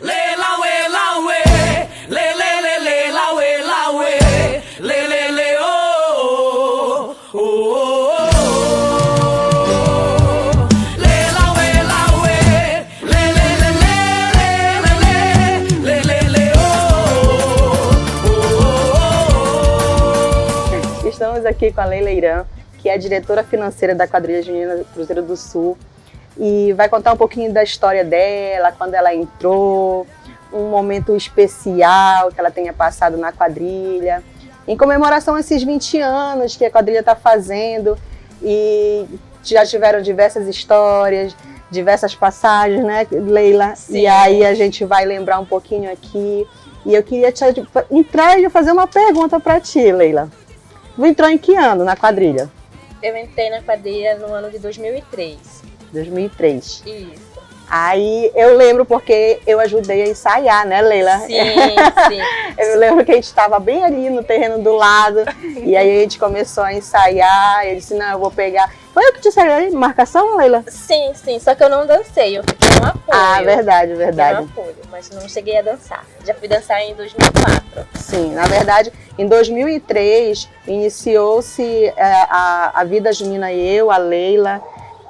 lê, lá, uê, lá, uê. Lê, lê, lê, lê, lá, uê, lá, uê. Lê, lê, lê, oh, oh, oh, oh. Lê, lá, uê, lá, uê. Lê, lê, lê, lê, lê, lê, lê, lê, lê, oh, oh, oh. Estamos aqui com a Leila Irã, que é a diretora financeira da quadrilha junina do Cruzeiro do Sul, e vai contar um pouquinho da história dela, quando ela entrou, um momento especial que ela tenha passado na quadrilha, em comemoração a esses 20 anos que a quadrilha está fazendo, e já tiveram diversas histórias, diversas passagens, né, Leila? Sim. E aí a gente vai lembrar um pouquinho aqui, e eu queria entrar e fazer uma pergunta para ti, Leila. Tu entrou em que ano na quadrilha? Eu entrei na quadrilha no ano de 2003. 2003. Isso. Aí eu lembro porque eu ajudei a ensaiar, né, Leila? Sim, sim. Eu lembro que a gente estava bem ali no terreno do lado, e aí a gente começou a ensaiar, e eu disse, não, eu vou pegar... Foi eu que te ensaiei? Marcação, Leila? Sim, sim. Só que eu não dancei, eu fiquei no apoio. Ah, verdade, Fiquei verdade. no apoio, mas não cheguei a dançar. Já fui dançar em 2004. Sim, na verdade, em 2003, iniciou-se a Vida Junina, eu, a Leila,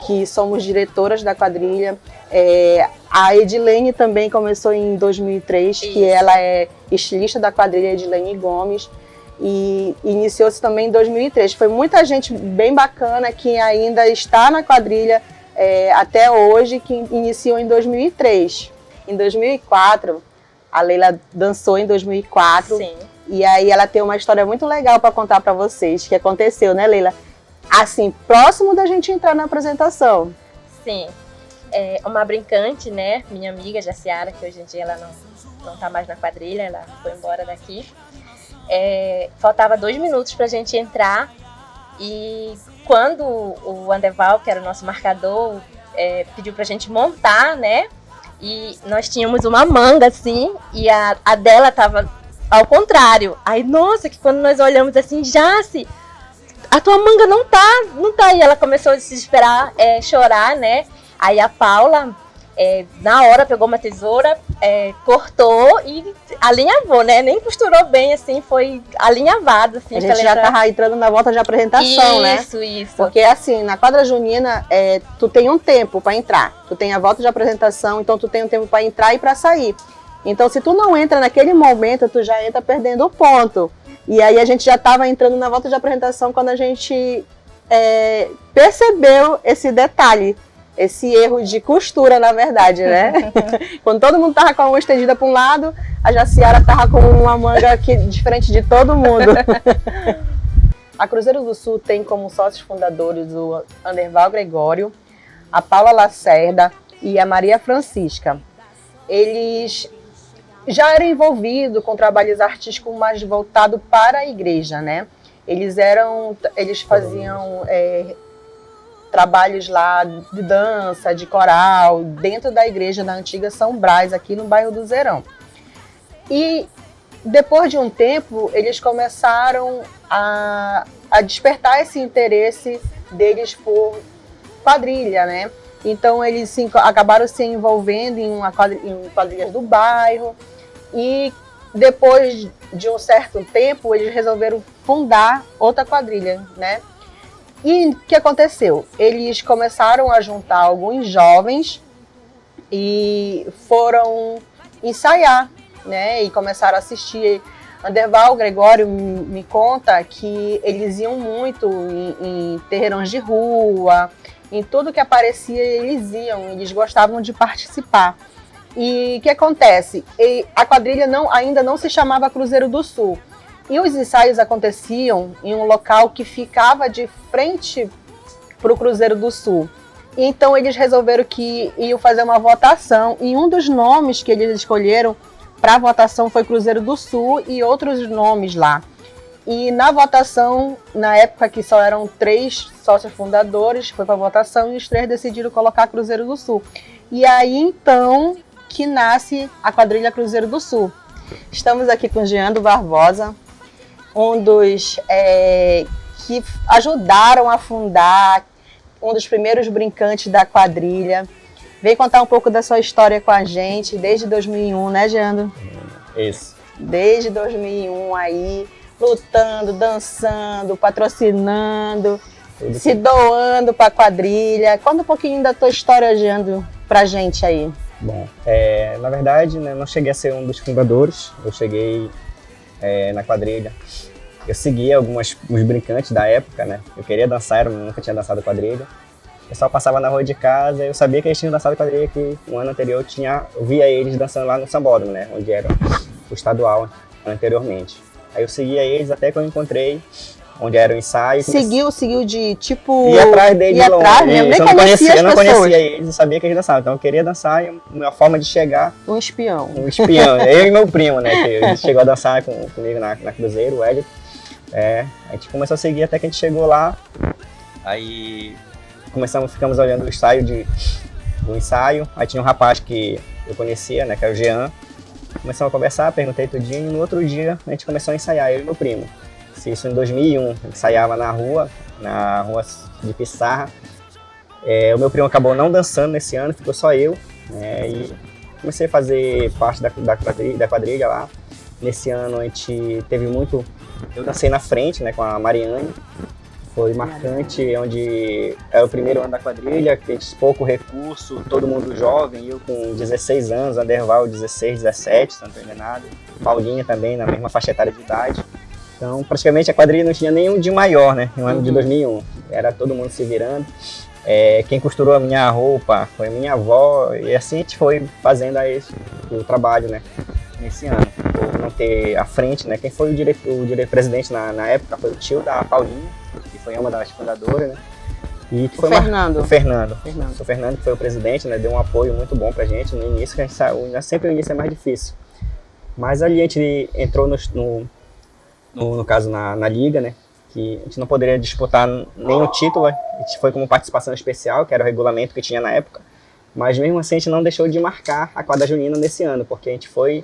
que somos diretoras da quadrilha. A Edilene também começou em 2003, que ela é estilista da quadrilha, Edilene Gomes, e iniciou-se também em 2003. Foi muita gente bem bacana que ainda está na quadrilha até hoje, que iniciou em 2003. Em 2004, a Leila dançou em 2004. Sim. E aí ela tem uma história muito legal para contar para vocês, que aconteceu, né, Leila? Assim, próximo da gente entrar na apresentação. Sim. Uma brincante, né? Minha amiga Jaciara, que hoje em dia ela não tá mais na quadrilha, ela foi embora daqui. Faltava 2 minutos pra gente entrar. E quando o Anderval, que era o nosso marcador, pediu pra gente montar, né? E nós tínhamos uma manga assim, e a dela tava ao contrário. Aí, nossa, que quando nós olhamos assim, Jaci, a tua manga não tá. E ela começou a se desesperar, chorar, né? Aí a Paula, na hora, pegou uma tesoura, cortou e alinhavou, né? Nem costurou bem, assim, foi alinhavado. Assim, A gente já tava entrando na volta de apresentação, né? Isso. Porque assim, na quadra junina, tu tem um tempo para entrar. Tu tem a volta de apresentação, então tu tem um tempo para entrar e para sair. Então, se tu não entra naquele momento, tu já entra perdendo o ponto. E aí a gente já estava entrando na volta de apresentação quando a gente percebeu esse detalhe, esse erro de costura, na verdade, né? Quando todo mundo tava com a mão estendida para um lado, a Jaciara tava com uma manga aqui diferente de todo mundo. A Cruzeiro do Sul tem como sócios fundadores o Anderval Gregório, a Paula Lacerda e a Maria Francisca. Eles já eram envolvidos com trabalhos artísticos mais voltados para a igreja, né? Eles faziam trabalhos lá de dança, de coral, dentro da igreja da antiga São Brás, aqui no bairro do Zerão. E depois de um tempo, eles começaram a despertar esse interesse deles por quadrilha, né? Então eles acabaram se envolvendo em quadrilhas do bairro, e depois de um certo tempo eles resolveram fundar outra quadrilha, né? E o que aconteceu? Eles começaram a juntar alguns jovens e foram ensaiar, né? E começaram a assistir. Anderval Gregório me conta que eles iam muito em terreirões de rua, em tudo que aparecia eles iam, eles gostavam de participar. E o que acontece? A quadrilha ainda não se chamava Cruzeiro do Sul. E os ensaios aconteciam em um local que ficava de frente para o Cruzeiro do Sul. Então eles resolveram que iam fazer uma votação, e um dos nomes que eles escolheram para a votação foi Cruzeiro do Sul e outros nomes lá. E na votação, na época que só eram 3 sócios fundadores, foi para votação e os 3 decidiram colocar Cruzeiro do Sul. E aí então que nasce a quadrilha Cruzeiro do Sul. Estamos aqui com Jeando Barbosa, um dos que ajudaram a fundar, um dos primeiros brincantes da quadrilha. Vem contar um pouco da sua história com a gente, desde 2001, né, Jando? Isso. Desde 2001 aí, lutando, dançando, patrocinando, se doando para a quadrilha. Conta um pouquinho da tua história, Jando, pra gente aí. Bom, na verdade, né, não cheguei a ser um dos fundadores. Eu cheguei na quadrilha. Eu seguia os brincantes da época, né? Eu queria dançar, eu nunca tinha dançado quadrilha. O pessoal passava na rua de casa, eu sabia que eles tinham dançado quadrilha, que um ano anterior eu via eles dançando lá no Sambódromo, né? Onde era o estadual anteriormente. Aí eu seguia eles até que eu encontrei onde era o ensaio. Seguiu de tipo... Ia atrás deles ia atrás mesmo, nem eu conhecia não conhecia eles, eu sabia que eles dançavam. Então eu queria dançar e uma forma de chegar... Um espião. Um espião. Eu e meu primo, né? Que ele chegou a dançar comigo na Cruzeiro, o Hélio. A gente começou a seguir até que a gente chegou lá. Aí ficamos olhando o ensaio do ensaio. Aí tinha um rapaz que eu conhecia, né? Que era o Jean. Começamos a conversar, perguntei tudinho. E no outro dia a gente começou a ensaiar, eu e meu primo. Isso em 2001. Ensaiava na rua de Pissarra. O meu primo acabou não dançando nesse ano, ficou só eu. E comecei a fazer parte da quadrilha lá. Nesse ano a gente teve muito... Eu dancei na frente, né, com a Mariane. Foi marcante, onde é o primeiro ano da quadrilha, que tinha pouco recurso, todo mundo jovem, eu com 16 anos, Anderval 16, 17, se não estou enganado. Paulinha também, na mesma faixa etária de idade. Então, praticamente a quadrilha não tinha nenhum de maior, né, no ano de 2001. Era todo mundo se virando. Quem costurou a minha roupa foi a minha avó, e assim a gente foi fazendo o trabalho, né, nesse ano. Por não ter à frente, né, quem foi o presidente na época foi o tio da Paulinha, que foi uma das fundadoras, né. E que foi Fernando. O Fernando. O Fernando, que foi o presidente, né, deu um apoio muito bom pra gente no início, que a gente saiu, sempre o início é mais difícil. Mas ali a gente entrou no caso na liga, né, que a gente não poderia disputar nenhum título, a gente foi como participação especial, que era o regulamento que tinha na época, mas mesmo assim a gente não deixou de marcar a quadra junina nesse ano, porque a gente foi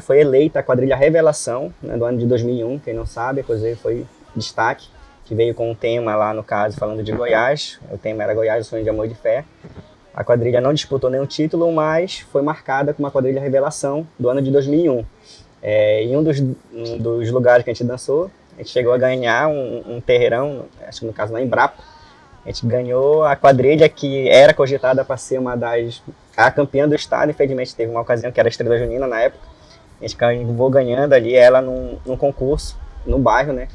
foi eleita a quadrilha Revelação, né, do ano de 2001, quem não sabe, a Cruzeiro foi destaque, que veio com um tema lá, no caso, falando de Goiás, o tema era Goiás, o sonho de amor e de fé. A quadrilha não disputou nenhum título, mas foi marcada como a quadrilha Revelação do ano de 2001. Em um dos lugares que a gente dançou, a gente chegou a ganhar um terreirão, acho que no caso na Embrapa. A gente ganhou a quadrilha que era cogitada para ser a campeã do estado. Infelizmente teve uma ocasião que era a Estrela Junina na época. A gente acabou ganhando ali ela num concurso, no bairro, né?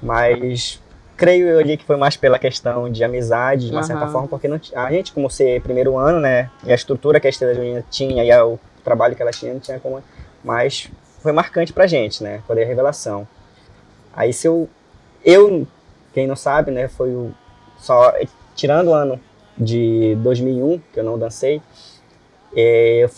Mas creio eu ali que foi mais pela questão de amizade, de uma certa forma, porque a gente, como ser primeiro ano, né? E a estrutura que a Estrela Junina tinha e o trabalho que ela tinha, não tinha como... Mas foi marcante pra gente, né? Quando é a revelação. Aí quem não sabe, né, tirando o ano de 2001, que eu não dancei, eu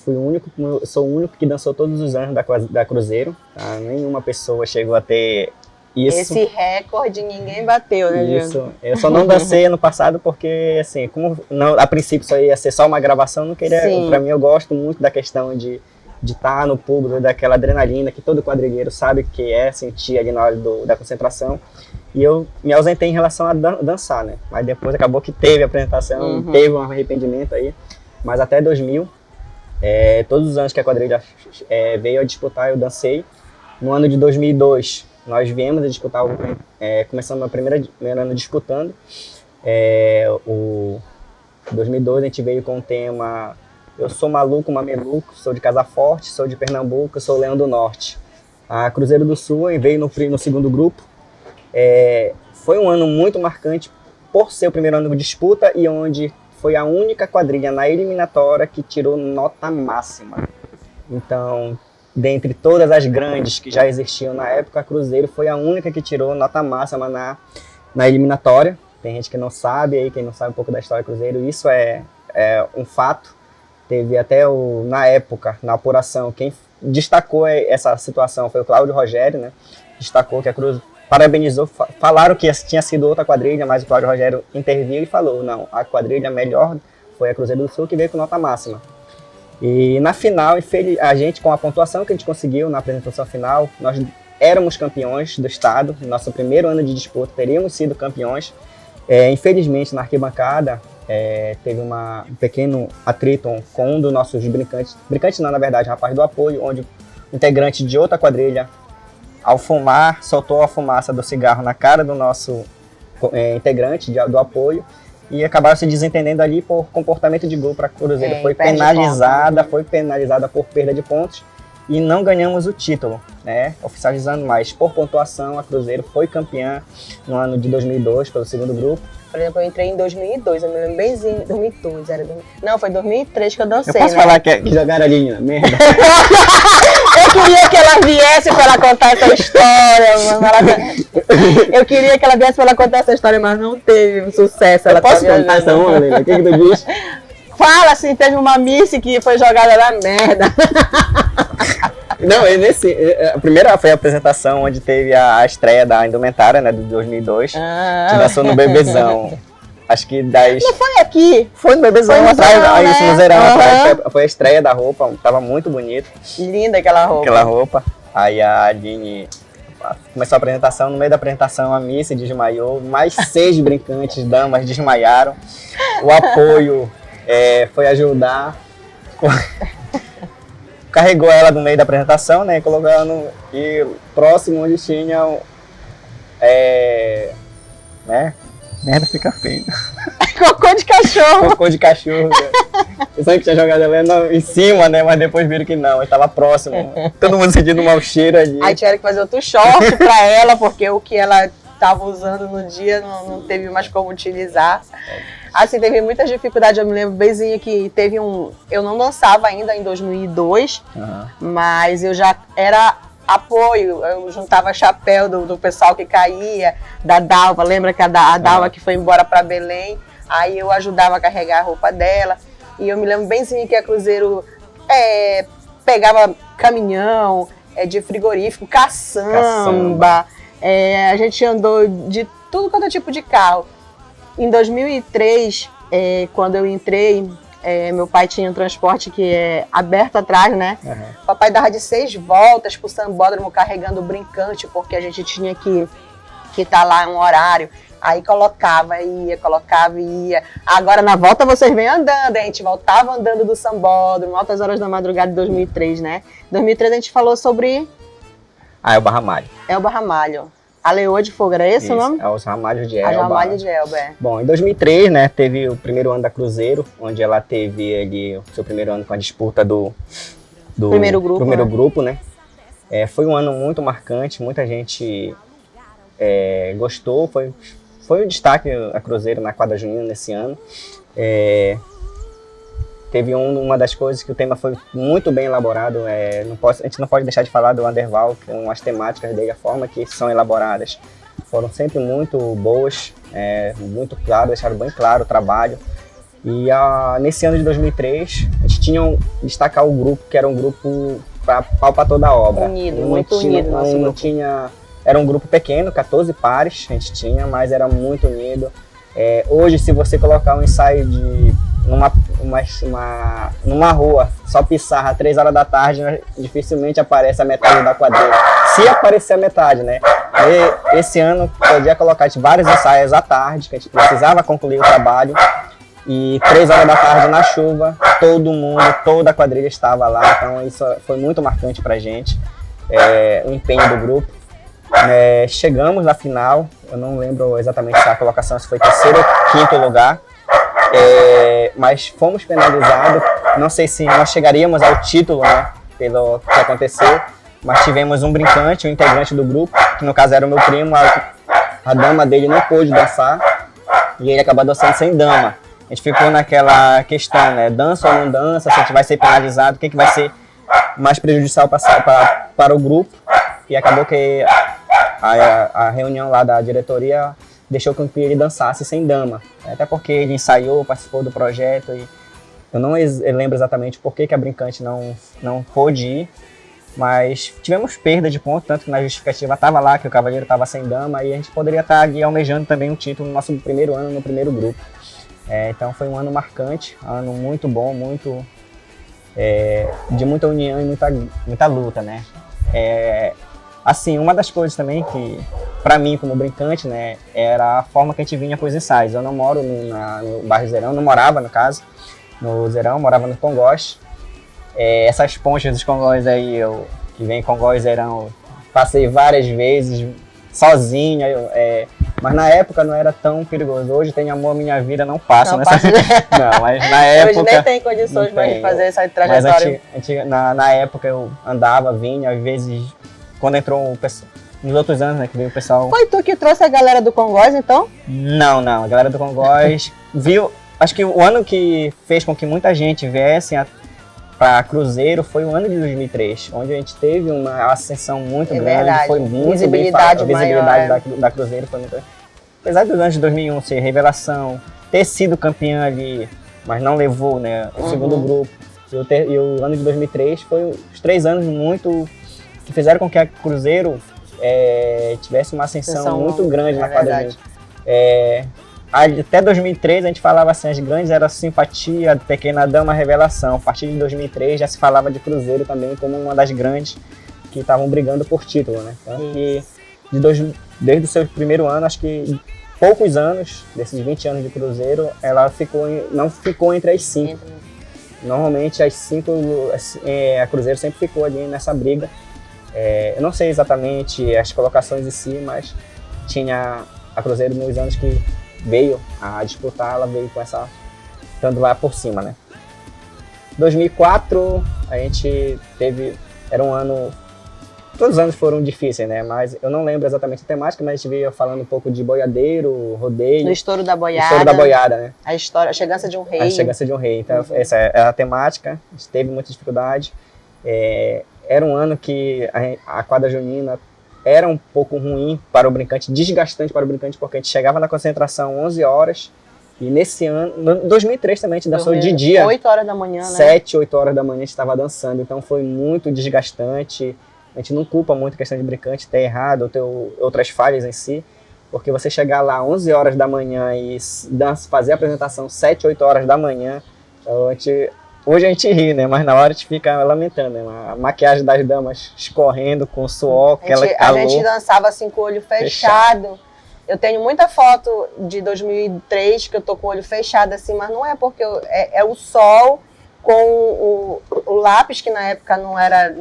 sou o único que dançou todos os anos da Cruzeiro, tá? Nenhuma pessoa chegou a ter isso. Esse recorde ninguém bateu, né, Júnior? Isso. Eu só não dancei ano passado porque, assim, como a princípio isso ia ser só uma gravação, não queria. Pra mim, eu gosto muito da questão de estar no público, daquela adrenalina que todo quadrilheiro sabe que sentir ali na hora da concentração. E eu me ausentei em relação a dançar, né? Mas depois acabou que teve a apresentação, teve um arrependimento aí. Mas até 2000, todos os anos que a quadrilha veio a disputar, eu dancei. No ano de 2002, nós viemos a disputar, começamos o primeiro ano disputando. O 2002 a gente veio com o tema... Eu sou maluco, mameluco, sou de Casa Forte, sou de Pernambuco, sou Leão do Norte. A Cruzeiro do Sul veio no segundo grupo. Foi um ano muito marcante por ser o primeiro ano de disputa e onde foi a única quadrilha na eliminatória que tirou nota máxima. Então, dentre todas as grandes que já existiam na época, a Cruzeiro foi a única que tirou nota máxima na eliminatória. Tem gente que não sabe, aí quem não sabe um pouco da história do Cruzeiro, isso é um fato. Teve até na época, na apuração, quem destacou essa situação foi o Cláudio Rogério, né? Destacou que a Cruz parabenizou, falaram que tinha sido outra quadrilha, mas o Cláudio Rogério interviu e falou, não, a quadrilha melhor foi a Cruzeiro do Sul, que veio com nota máxima. E na final, a gente, com a pontuação que a gente conseguiu na apresentação final, nós éramos campeões do estado, no nosso primeiro ano de disputa, teríamos sido campeões. Infelizmente, na arquibancada, teve um pequeno atrito com um dos nossos brincantes não, na verdade, um rapaz do apoio, onde um integrante de outra quadrilha, ao fumar, soltou a fumaça do cigarro na cara do nosso integrante do apoio e acabaram se desentendendo ali por comportamento de grupo. A Cruzeiro foi penalizada por perda de pontos e não ganhamos o título, né? Oficializando, mas por pontuação a Cruzeiro foi campeã no ano de 2002 pelo segundo grupo. Por exemplo, eu entrei em 2002, eu me lembro benzinho, 2002, não, foi 2003 que eu dancei, eu posso falar que jogaram ali, né? Merda. Eu queria que ela viesse para ela contar essa história, eu queria que ela viesse para ela contar essa história, mas não teve sucesso. Ela posso contar essa uma, Leila? O que tu diz? Fala assim, teve uma Miss que foi jogada na merda. Não, a primeira foi a apresentação onde teve a estreia da indumentária, né, de 2002, que dançou no Bebezão. Acho que das... Não foi aqui? Foi no Bebezão, foi no atrás, Zerão, né? Isso, no Zerão, foi a estreia da roupa, tava muito bonito. Linda aquela roupa. Aí a Aline começou a apresentação, no meio da apresentação a Miss se desmaiou, mais 6 brincantes, damas, desmaiaram. O apoio foi ajudar... Carregou ela no meio da apresentação, né? Colocou ela e próximo onde tinha né? Merda, fica feio. Cocô de cachorro. Cocô de cachorro. Pensando que tinha jogado ela em cima, né? Mas depois viram que não, estava próximo. Todo mundo sentindo um mau cheiro ali. Aí tiveram que fazer outro short pra ela, porque o que ela estava usando no dia não teve mais como utilizar. Assim, teve muitas dificuldades. Eu me lembro bezinho que teve eu não dançava ainda em 2002, mas eu já era apoio. Eu juntava chapéu do pessoal que caía, da Dalva. Lembra que a Dalva que foi embora para Belém? Aí eu ajudava a carregar a roupa dela. E eu me lembro bezinho que a Cruzeiro pegava caminhão de frigorífico, caçamba. A gente andou de tudo quanto é tipo de carro. Em 2003, quando eu entrei, meu pai tinha um transporte que é aberto atrás, né? O papai dava de 6 voltas pro Sambódromo carregando o brincante, porque a gente tinha que estar lá um horário. Aí colocava, ia. Agora na volta vocês vêm andando, a gente voltava andando do Sambódromo, altas horas da madrugada de 2003, né? Em 2003 a gente falou sobre... é o Barramalho. É o Barramalho. A Leoa de Fogo, era esse o nome? É os Ramalhos de Elba. As Ramalhos de Elba, Bom, em 2003, né, teve o primeiro ano da Cruzeiro, onde ela teve ali o seu primeiro ano com a disputa do primeiro grupo, né? Foi um ano muito marcante, muita gente gostou, foi um destaque a Cruzeiro na quadra junina nesse ano. Teve uma das coisas que o tema foi muito bem elaborado, a gente não pode deixar de falar do Anderval, com as temáticas dele, a forma que são elaboradas. Foram sempre muito boas, muito claro, deixaram bem claro o trabalho. E nesse ano de 2003, a gente tinha destacar o grupo, que era um grupo para pau para toda a obra. Muito unido nosso grupo. Era um grupo pequeno, 14 pares a gente tinha, mas era muito unido. Hoje, se você colocar um ensaio numa rua, só pissarra às 3 horas da tarde, dificilmente aparece a metade da quadrilha. Se aparecer a metade, né? Esse ano, podia colocar vários ensaios à tarde, que a gente precisava concluir o trabalho. E 3 horas da tarde na chuva, toda a quadrilha estava lá. Então isso foi muito marcante pra gente, o empenho do grupo. Chegamos na final, eu não lembro exatamente a colocação, se foi 3º ou 5º lugar. Mas fomos penalizados, não sei se nós chegaríamos ao título, né, pelo que aconteceu, mas tivemos um brincante, um integrante do grupo, que no caso era o meu primo, a dama dele não pôde dançar, e ele acabou dançando sem dama. A gente ficou naquela questão, né, dança ou não dança, se a gente vai ser penalizado, o que vai ser mais prejudicial para o grupo, e acabou que a reunião lá da diretoria deixou com que ele dançasse sem dama, até porque ele ensaiou, participou do projeto, e eu não lembro exatamente por que a brincante não pôde ir, mas tivemos perda de ponto, tanto que na justificativa estava lá que o cavaleiro estava sem dama, e a gente poderia estar ali almejando também um título no nosso primeiro ano, no primeiro grupo. Então foi um ano marcante, um ano muito bom, de muita união e muita luta, né? Assim, uma das coisas também que para mim, como brincante, né, era a forma que a gente vinha com os ensaios. Eu não moro no bairro Zerão, não morava, no caso, no Zerão, morava no Congós. Essas pontes dos Congós aí, que vem Congós, Zerão, passei várias vezes, sozinha, mas na época não era tão perigoso. Hoje tem Amor à Minha Vida, não passa nessa... Não, mas na época... Hoje nem tem condições mais de fazer essa trajetória. Mas na época eu andava, vinha, às vezes, quando entrou o pessoal... Nos outros anos, né, que veio o pessoal... Foi tu que trouxe a galera do Congós, então? Não, a galera do Congós viu... Acho que o ano que fez com que muita gente viesse para Cruzeiro foi o ano de 2003, onde a gente teve uma ascensão muito grande, verdade. foi muito visibilidade bem falada, a visibilidade maior, da Cruzeiro foi muito... Apesar dos anos de 2001 ser revelação, ter sido campeã ali, mas não levou, né, o segundo grupo, e o ano de 2003 foi os 3 anos muito... que fizeram com que a Cruzeiro tivesse uma ascensão muito grande na quadra. Até 2003 a gente falava assim, as grandes eram Simpatia, Pequena Dama, Revelação. A partir de 2003 já se falava de Cruzeiro também como uma das grandes que estavam brigando por título, né? Então, desde o seu primeiro ano, acho que poucos anos, desses 20 anos de Cruzeiro, ela não ficou entre as 5. Normalmente as 5, a Cruzeiro sempre ficou ali nessa briga. Eu não sei exatamente as colocações em si, mas tinha a Cruzeiro nos anos que veio a disputar, ela veio com essa, estando lá por cima, né? 2004 a gente teve, era um ano, todos os anos foram difíceis, né? Mas eu não lembro exatamente a temática, mas a gente veio falando um pouco de boiadeiro, rodeio. No estouro da boiada. Estouro da boiada, né? A chegança de um rei. A chegança de um rei. Então, essa é a temática, a gente teve muita dificuldade. Era um ano que a quadra junina era um pouco ruim para o brincante, desgastante para o brincante, porque a gente chegava na concentração 11 horas, e nesse ano, em 2003 também, a gente dançou de dia. 8 horas da manhã, né? 7, 8 horas da manhã a gente estava dançando, então foi muito desgastante. A gente não culpa muito a questão de brincante ter errado ou ter outras falhas em si, porque você chegar lá 11 horas da manhã e fazer a apresentação 7, 8 horas da manhã, então hoje a gente ri, né? Mas na hora a gente fica lamentando, né? A maquiagem das damas escorrendo com suor, calor. A gente dançava assim com o olho fechado. Eu tenho muita foto de 2003 que eu tô com o olho fechado assim, mas não é porque é o sol com o lápis, que na época não era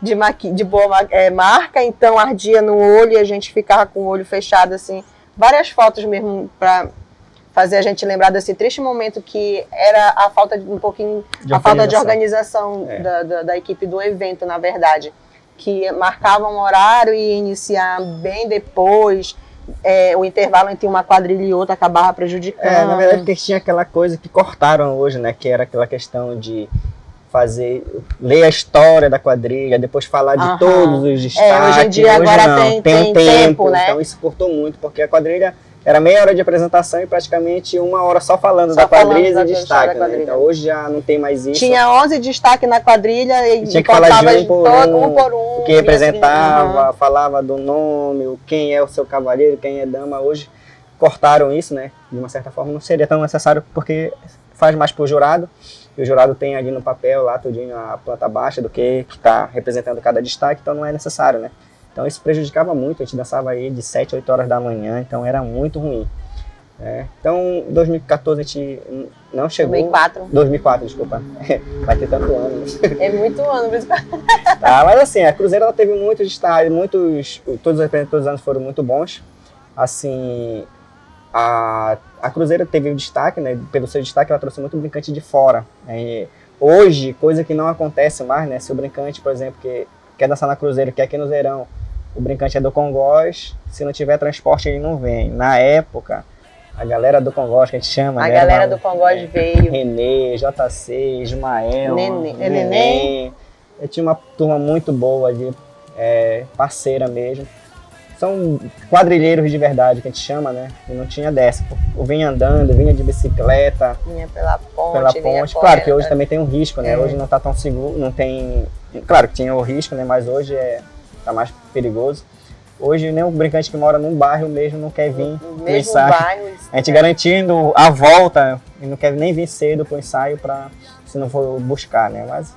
de boa marca, então ardia no olho e a gente ficava com o olho fechado assim. Várias fotos mesmo para fazer a gente lembrar desse triste momento que era a falta de falta de organização da equipe do evento, na verdade, que marcava um horário e ia iniciar bem depois, o intervalo entre uma quadrilha e outra acabava prejudicando. Na verdade, porque tinha aquela coisa que cortaram hoje, né, que era aquela questão de ler a história da quadrilha, depois falar de todos os destaques. Hoje em dia agora não, tem um tempo, né? Então isso cortou muito, porque a quadrilha era meia hora de apresentação e praticamente 1 hora só falando da quadrilha e destaque, né? Então hoje já não tem mais isso. Tinha 11 destaques na quadrilha e tinha que falar de um por um. O que representava, falava do nome, quem é o seu cavaleiro, quem é dama. Hoje cortaram isso, né? De uma certa forma não seria tão necessário, porque faz mais pro jurado. E o jurado tem ali no papel, lá tudinho, a planta baixa do que está representando cada destaque, então não é necessário, né? Então isso prejudicava muito, a gente dançava aí de 7, 8 horas da manhã, então era muito ruim. Então, em 2014 a gente não chegou... 2004, desculpa. Vai ter tanto ano. É muito ano. Mas assim, a Cruzeiro ela teve muitos estádios, todos os anos foram muito bons. Assim, a Cruzeiro teve o destaque, né? Pelo seu destaque ela trouxe muito brincante de fora. Hoje, coisa que não acontece mais, né? Se o brincante, por exemplo, que quer dançar na Cruzeiro, quer aqui no Zerão, o brincante é do Congós, se não tiver transporte ele não vem. Na época, a galera do Congós, que a gente chama, a galera do Congós veio. Renê, JC, Ismael, Neném. Eu tinha uma turma muito boa ali, parceira mesmo. São quadrilheiros de verdade, que a gente chama, né? E não tinha dessa. Eu vinha andando, vinha de bicicleta. Vinha pela ponte. Claro que hoje também tem um risco, né? Hoje não tá tão seguro, não tem... Claro que tinha o risco, né? Mas hoje tá mais perigoso. Hoje nem o brincante que mora num bairro mesmo não quer vir pro ensaio. A gente garantindo a volta e não quer nem vir cedo pro ensaio se não for buscar, né? Mas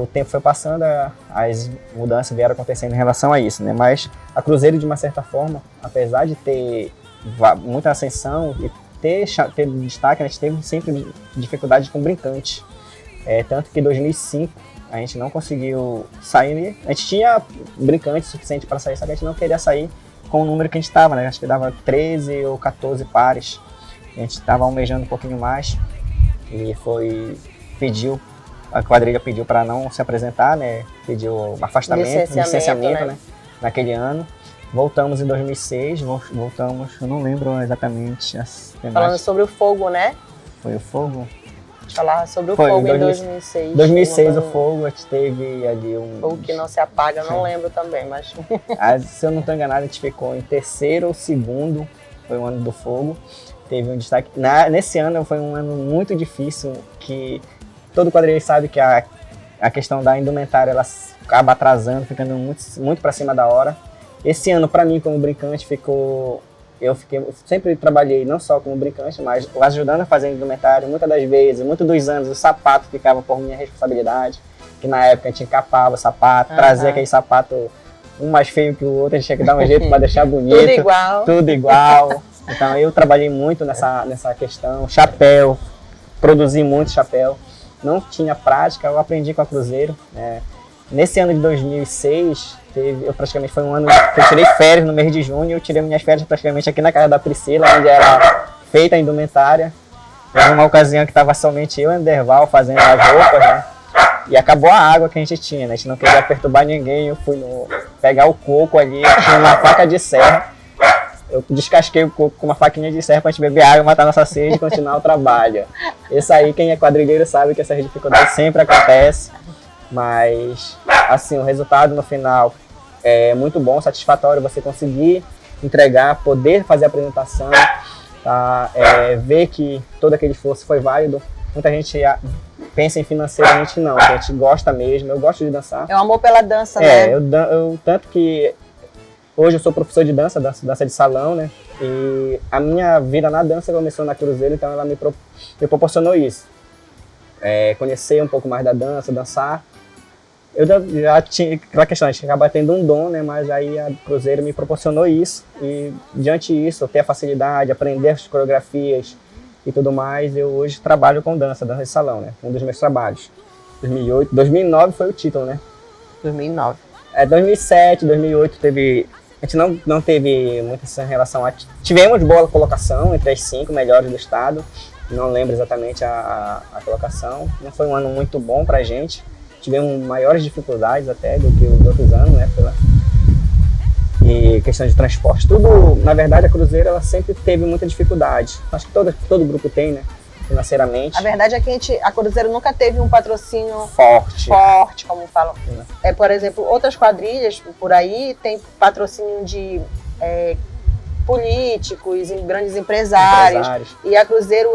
o tempo foi passando, as mudanças vieram acontecendo em relação a isso, né? Mas a Cruzeiro, de uma certa forma, apesar de ter muita ascensão e ter destaque, a gente teve sempre dificuldade com brincantes. Tanto que em 2005 a gente não conseguiu sair, a gente tinha brincante suficiente para sair, só que a gente não queria sair com o número que a gente estava, né? Acho que dava 13 ou 14 pares. A gente estava almejando um pouquinho mais e a quadrilha pediu para não se apresentar, né? Pediu afastamento, licenciamento, né? Naquele ano. Voltamos em 2006, voltamos, eu não lembro exatamente. Falando sobre o fogo, né? Foi o fogo? Falar sobre o fogo em 2006. 2006 o fogo, a gente teve ali um... Fogo que não se apaga, eu não lembro também, mas... Se eu não estou enganado, a gente ficou em terceiro ou segundo, foi o ano do fogo. Teve um destaque. Nesse ano foi um ano muito difícil, que todo quadrilheiro sabe que a questão da indumentária ela acaba atrasando, ficando muito para cima da hora. Esse ano, para mim, como brincante, eu sempre trabalhei não só como brincante, mas ajudando a fazer indumentário. Muitas das vezes, muitos dos anos, o sapato ficava por minha responsabilidade, que na época a gente encapava o sapato, trazia aquele sapato um mais feio que o outro, a gente tinha que dar um jeito para deixar bonito. Tudo igual. Então eu trabalhei muito nessa questão. Chapéu, produzi muito chapéu. Não tinha prática, eu aprendi com a Cruzeiro. Nesse ano de 2006, eu praticamente foi um ano que eu tirei férias no mês de junho. Eu tirei minhas férias praticamente aqui na casa da Priscila, onde era feita a indumentária. Era uma ocasião que estava somente eu e o Anderval fazendo as roupas, né? E acabou a água que a gente tinha, né? A gente não queria perturbar ninguém. Eu fui pegar o coco ali, tinha uma faca de serra. Eu descasquei o coco com uma faquinha de serra pra gente beber água, matar nossa sede e continuar o trabalho. Isso aí, quem é quadrilheiro sabe que essas dificuldades sempre acontecem. Mas, assim, o resultado no final é muito bom, satisfatório você conseguir entregar, poder fazer a apresentação, tá? Ver que todo aquele esforço foi válido. Muita gente pensa em financeiramente não, a gente gosta mesmo, eu gosto de dançar. É um amor pela dança, né? Tanto que hoje eu sou professor de dança de salão, né? E a minha vida na dança começou na Cruzeiro, então ela me proporcionou isso. Conhecer um pouco mais da dança, dançar. Eu já tinha aquela questão, a gente acaba tendo um dom, né? Mas aí a Cruzeiro me proporcionou isso. E diante disso, eu ter a facilidade, aprender as coreografias e tudo mais, eu hoje trabalho com dança de salão, né? Um dos meus trabalhos. 2009 foi o título, né? 2009. 2007, 2008 a gente não teve muita essa relação. Tivemos boa colocação entre as 5 melhores do estado. Não lembro exatamente a colocação. Não foi um ano muito bom pra gente. Tivemos maiores dificuldades até do que os outros anos, né? E questão de transporte. Tudo, na verdade, a Cruzeiro ela sempre teve muita dificuldade. Acho que todo grupo tem, né? Financeiramente. A verdade é que a Cruzeiro nunca teve um patrocínio forte, como falam. Por exemplo, outras quadrilhas por aí tem patrocínio de políticos, grandes empresários. E a Cruzeiro,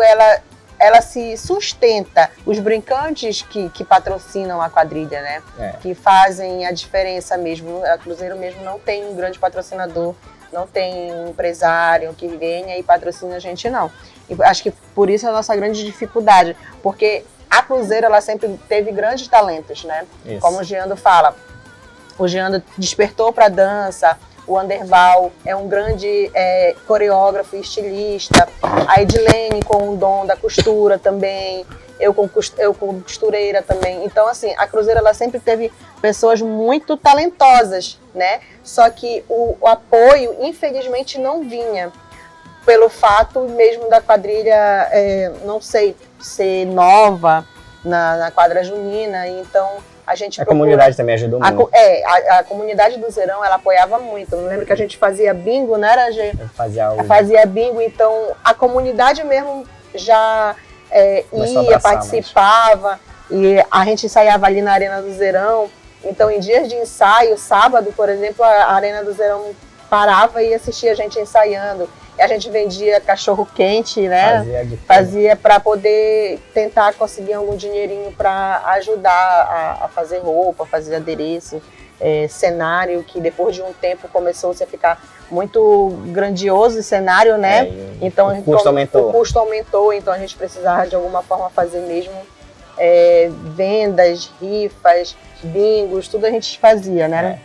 ela se sustenta. Os brincantes que patrocinam a quadrilha, né? Que fazem a diferença mesmo. A Cruzeiro mesmo não tem um grande patrocinador, não tem um empresário que venha e patrocina a gente, não. E acho que por isso é a nossa grande dificuldade, porque a Cruzeiro ela sempre teve grandes talentos, né? Isso. Como o Giando fala, o Giando despertou para dança, o Anderval é um grande coreógrafo e estilista, a Edilene com o dom da costura também, eu como costureira também. Então, assim, a Cruzeiro ela sempre teve pessoas muito talentosas, né? Só que o apoio, infelizmente, não vinha. Pelo fato mesmo da quadrilha, não sei, ser nova na quadra junina, então a gente comunidade também ajudou muito. A comunidade do Zerão, ela apoiava muito. Eu lembro que a gente fazia bingo, né, Rajê? Fazia bingo, então a comunidade mesmo já participava, e a gente ensaiava ali na Arena do Zerão. Então, em dias de ensaio, sábado, por exemplo, a Arena do Zerão parava e assistia a gente ensaiando. E a gente vendia cachorro quente, né? Fazia para poder tentar conseguir algum dinheirinho para ajudar a fazer roupa, fazer adereço, cenário, que depois de um tempo começou a ficar muito grandioso o cenário, né? Então o custo aumentou, então a gente precisava de alguma forma fazer mesmo vendas, rifas, bingos, tudo a gente fazia, né?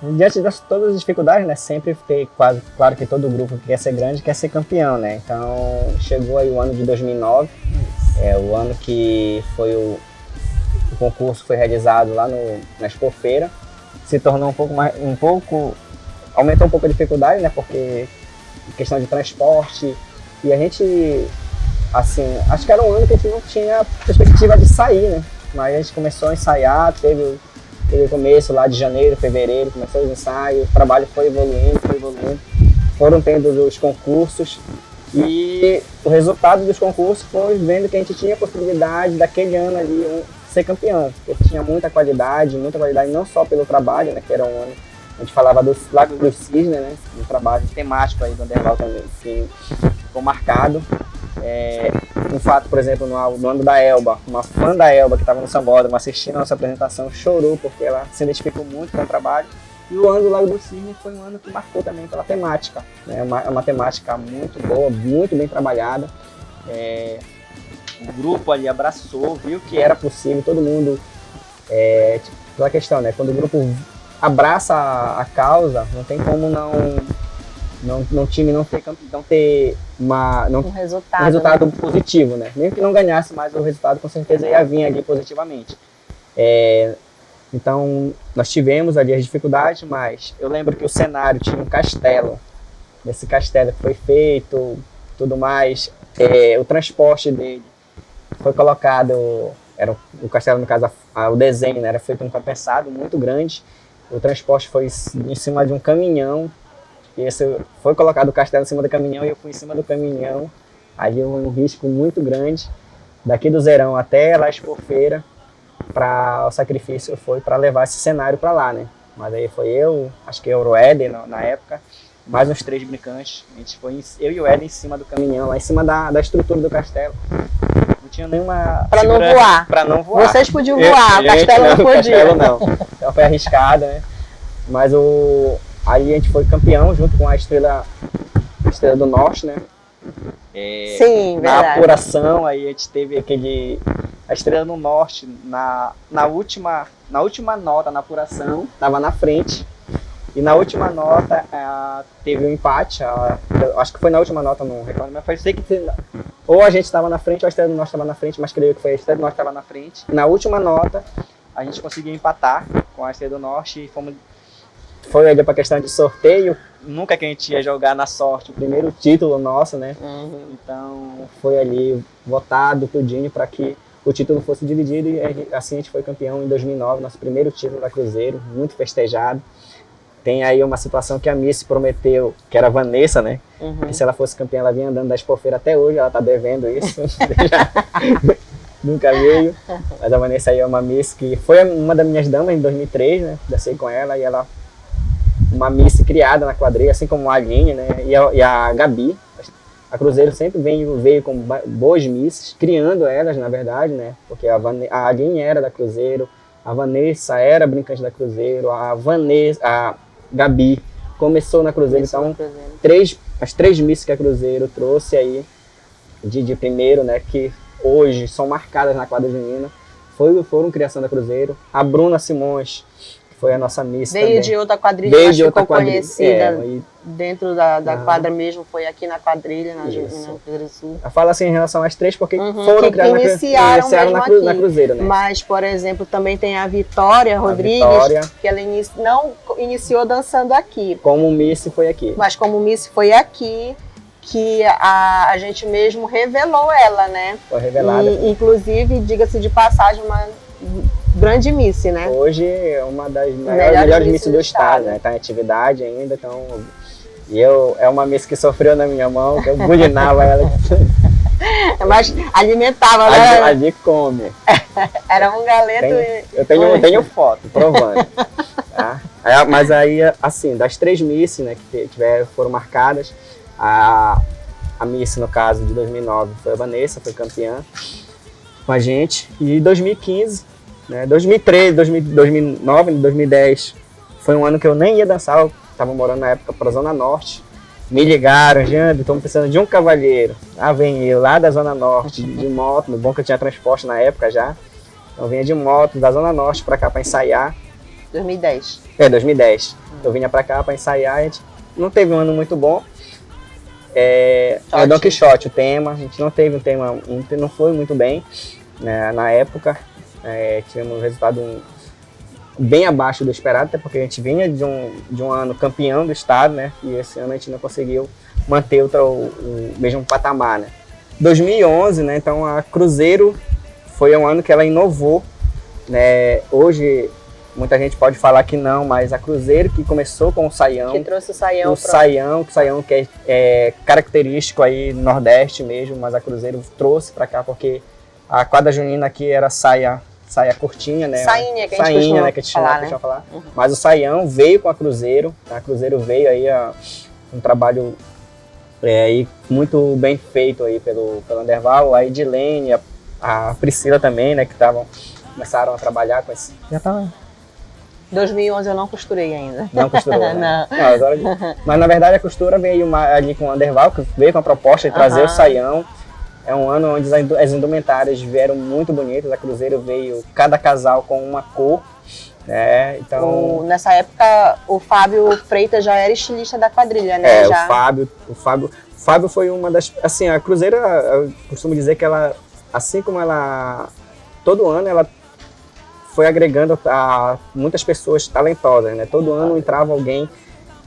Diante de todas as dificuldades, né, sempre ter claro que todo grupo que quer ser grande quer ser campeão, né? Então chegou aí o ano de 2009, o ano que foi o concurso foi realizado lá na Expofeira, se tornou aumentou um pouco a dificuldade, né? Porque questão de transporte e a gente, assim, acho que era um ano que a gente não tinha perspectiva de sair, né? Mas a gente começou a ensaiar, teve o começo lá de janeiro, fevereiro, começou os ensaios, o trabalho foi evoluindo, foram tendo os concursos e o resultado dos concursos foi vendo que a gente tinha a possibilidade daquele ano ali ser campeão, porque tinha muita qualidade não só pelo trabalho, né, que era um ano, a gente falava do Lago dos Cisnes, né, um trabalho temático aí do Anderval também, que ficou marcado. Um fato, por exemplo, no ano da Elba, uma fã da Elba que estava no Sambódromo assistindo a nossa apresentação chorou porque ela se identificou muito com o trabalho. E o ano do Lago do Cisne foi um ano que marcou também pela temática, né? Uma temática muito boa, muito bem trabalhada. O grupo ali abraçou, viu que era possível, todo mundo, pela questão, né? Quando o grupo abraça a causa, não tem como o time não ter um resultado positivo, né? Mesmo que não ganhasse, mas o resultado com certeza ia vir ali positivamente. Então, nós tivemos ali as dificuldades, mas eu lembro que o cenário tinha um castelo. Nesse castelo que foi feito, tudo mais, o transporte dele foi colocado, o castelo, no caso, o desenho, né, era feito um pensado muito grande. O transporte foi em cima de um caminhão. E esse foi colocado o castelo em cima do caminhão e eu fui em cima do caminhão. Ali um risco muito grande. Daqui do Zerão até lá Expofeira, o sacrifício foi para levar esse cenário para lá, né? Mas aí foi eu, acho que o Éden na época, mais uns 3 brincantes. A gente foi, eu e o Éden, em cima do caminhão, lá em cima da estrutura do castelo. Não tinha nenhuma... Para não voar. Para não voar. Vocês podiam voar, o castelo não podia. O castelo não. Então foi arriscado, né? Mas aí a gente foi campeão junto com a Estrela do Norte, né? Sim, na verdade. apuração, aí a gente teve a Estrela do Norte na última nota na apuração, estava na frente. E na última nota teve um empate, acho que foi na última nota, não recordo, mas foi que ou a gente estava na frente ou a Estrela do Norte estava na frente, mas creio que foi a Estrela do Norte que estava na frente. E na última nota a gente conseguiu empatar com a Estrela do Norte e foi ali para a questão de sorteio, nunca que a gente ia jogar na sorte o primeiro título nosso, né? Então foi ali votado tudinho para que o título fosse dividido e assim a gente foi campeão em 2009, nosso primeiro título da Cruzeiro, muito festejado. Tem aí uma situação que a Miss prometeu, que era a Vanessa, né? Que se ela fosse campeã, ela vinha andando da Expofeira até hoje, ela tá devendo isso. Nunca veio. Mas a Vanessa aí é uma Miss que foi uma das minhas damas em 2003, né? Dancei com ela e ela... Uma Miss criada na quadrilha, assim como a Aline, né? E a Gabi. A Cruzeiro sempre veio com boas misses, criando elas, na verdade, né? Porque a Aline era da Cruzeiro, a Vanessa era brincante da Cruzeiro, a Gabi começou na Cruzeiro. Então, as 3 misses que a Cruzeiro trouxe aí, de primeiro, né? Que hoje são marcadas na quadra junina, foram criação da Cruzeiro. A Bruna Simões, foi a nossa Miss veio também. de outra quadrilha, mas ficou conhecida dentro da quadra mesmo, foi aqui na quadrilha, na Cruzeiro Sul. Eu falo assim em relação às 3 porque foram criadas na Cruzeiro, né? Mas, por exemplo, também tem a Vitória Rodrigues, que ela não iniciou dançando aqui. Como Miss foi aqui. Mas como Miss foi aqui, que a gente mesmo revelou ela, né? Foi revelada. Inclusive, diga-se de passagem, uma grande Miss, né? Hoje é uma das melhores Miss do estado, né? Tá em atividade ainda, então... E é uma Miss que sofreu na minha mão, que eu bulinava ela. Mas alimentava, né? Ali come. Era um galeto Eu tenho foto, provando. Tá? Mas aí, assim, das 3 Miss, né, que foram marcadas, a Miss, no caso, de 2009 foi a Vanessa, foi campeã com a gente. E 2015, né, 2013, 2009, 2010, foi um ano que eu nem ia dançar, eu estava morando na época para a Zona Norte. me ligaram, Jandro, estamos precisando de um cavalheiro. Ah, vem eu lá da Zona Norte, de moto, no bom que eu tinha transporte na época já. Então eu vinha de moto da Zona Norte para cá para ensaiar. 2010. 2010. Eu vinha para cá para ensaiar, a gente não teve um ano muito bom. É Don Quixote o tema, a gente não teve um tema, não foi muito bem, né, na época. Tivemos um resultado bem abaixo do esperado, até porque a gente vinha de um ano campeão do estado, né? E esse ano a gente não conseguiu manter o mesmo patamar, né? 2011, né? Então a Cruzeiro foi um ano que ela inovou, né? Hoje muita gente pode falar que não, mas a Cruzeiro que começou com o Saião. Que trouxe o Saião. O Saião que é característico aí do Nordeste mesmo, mas a Cruzeiro trouxe para cá porque a quadra junina aqui era saia curtinha, né? Sainha, que a gente costuma né? Que a gente falar, falar. Mas o Saião veio com a Cruzeiro. A Cruzeiro veio aí um trabalho aí muito bem feito aí pelo Anderval, a Edilene, a Priscila também, né? Que começaram a trabalhar com esse... Já tá... 2011 eu não costurei ainda. Não costurou, né? Não. Agora... Mas na verdade a costura veio ali com o Anderval, que veio com a proposta de trazer o Saião. É um ano onde as indumentárias vieram muito bonitas. A Cruzeiro veio cada casal com uma cor, né? Então nessa época o Fábio Freitas já era estilista da quadrilha, né? Já... O Fábio foi uma das... Assim, a Cruzeiro, eu costumo dizer que ela, assim como ela... Todo ano ela foi agregando a muitas pessoas talentosas, né? Todo ano entrava alguém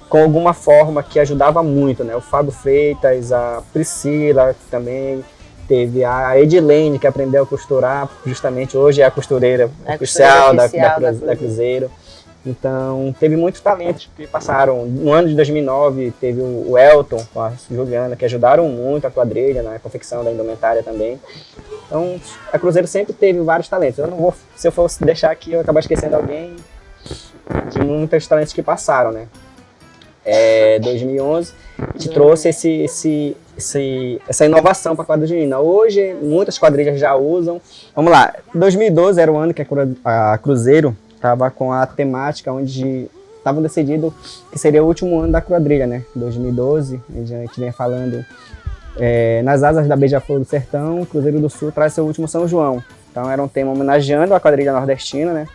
com alguma forma que ajudava muito, né? O Fábio Freitas, a Priscila também, teve a Edilene, que aprendeu a costurar, justamente hoje é a costureira oficial da Cruzeiro. Então, teve muitos talentos que passaram. No ano de 2009, teve o Elton com a Juliana, que ajudaram muito a quadrilha na confecção da indumentária também. Então, a Cruzeiro sempre teve vários talentos. Eu não vou, se eu fosse deixar aqui, eu acabar esquecendo alguém de muitos talentos que passaram, né? 2011, a gente trouxe essa inovação para a quadrilha junina. Hoje, muitas quadrilhas já usam. Vamos lá, 2012 era o ano que a Cruzeiro estava com a temática onde estava decidido que seria o último ano da quadrilha, né? 2012, a gente vem falando nas asas da Beija-Flor do Sertão, Cruzeiro do Sul traz seu último São João. Então era um tema homenageando a quadrilha nordestina, né?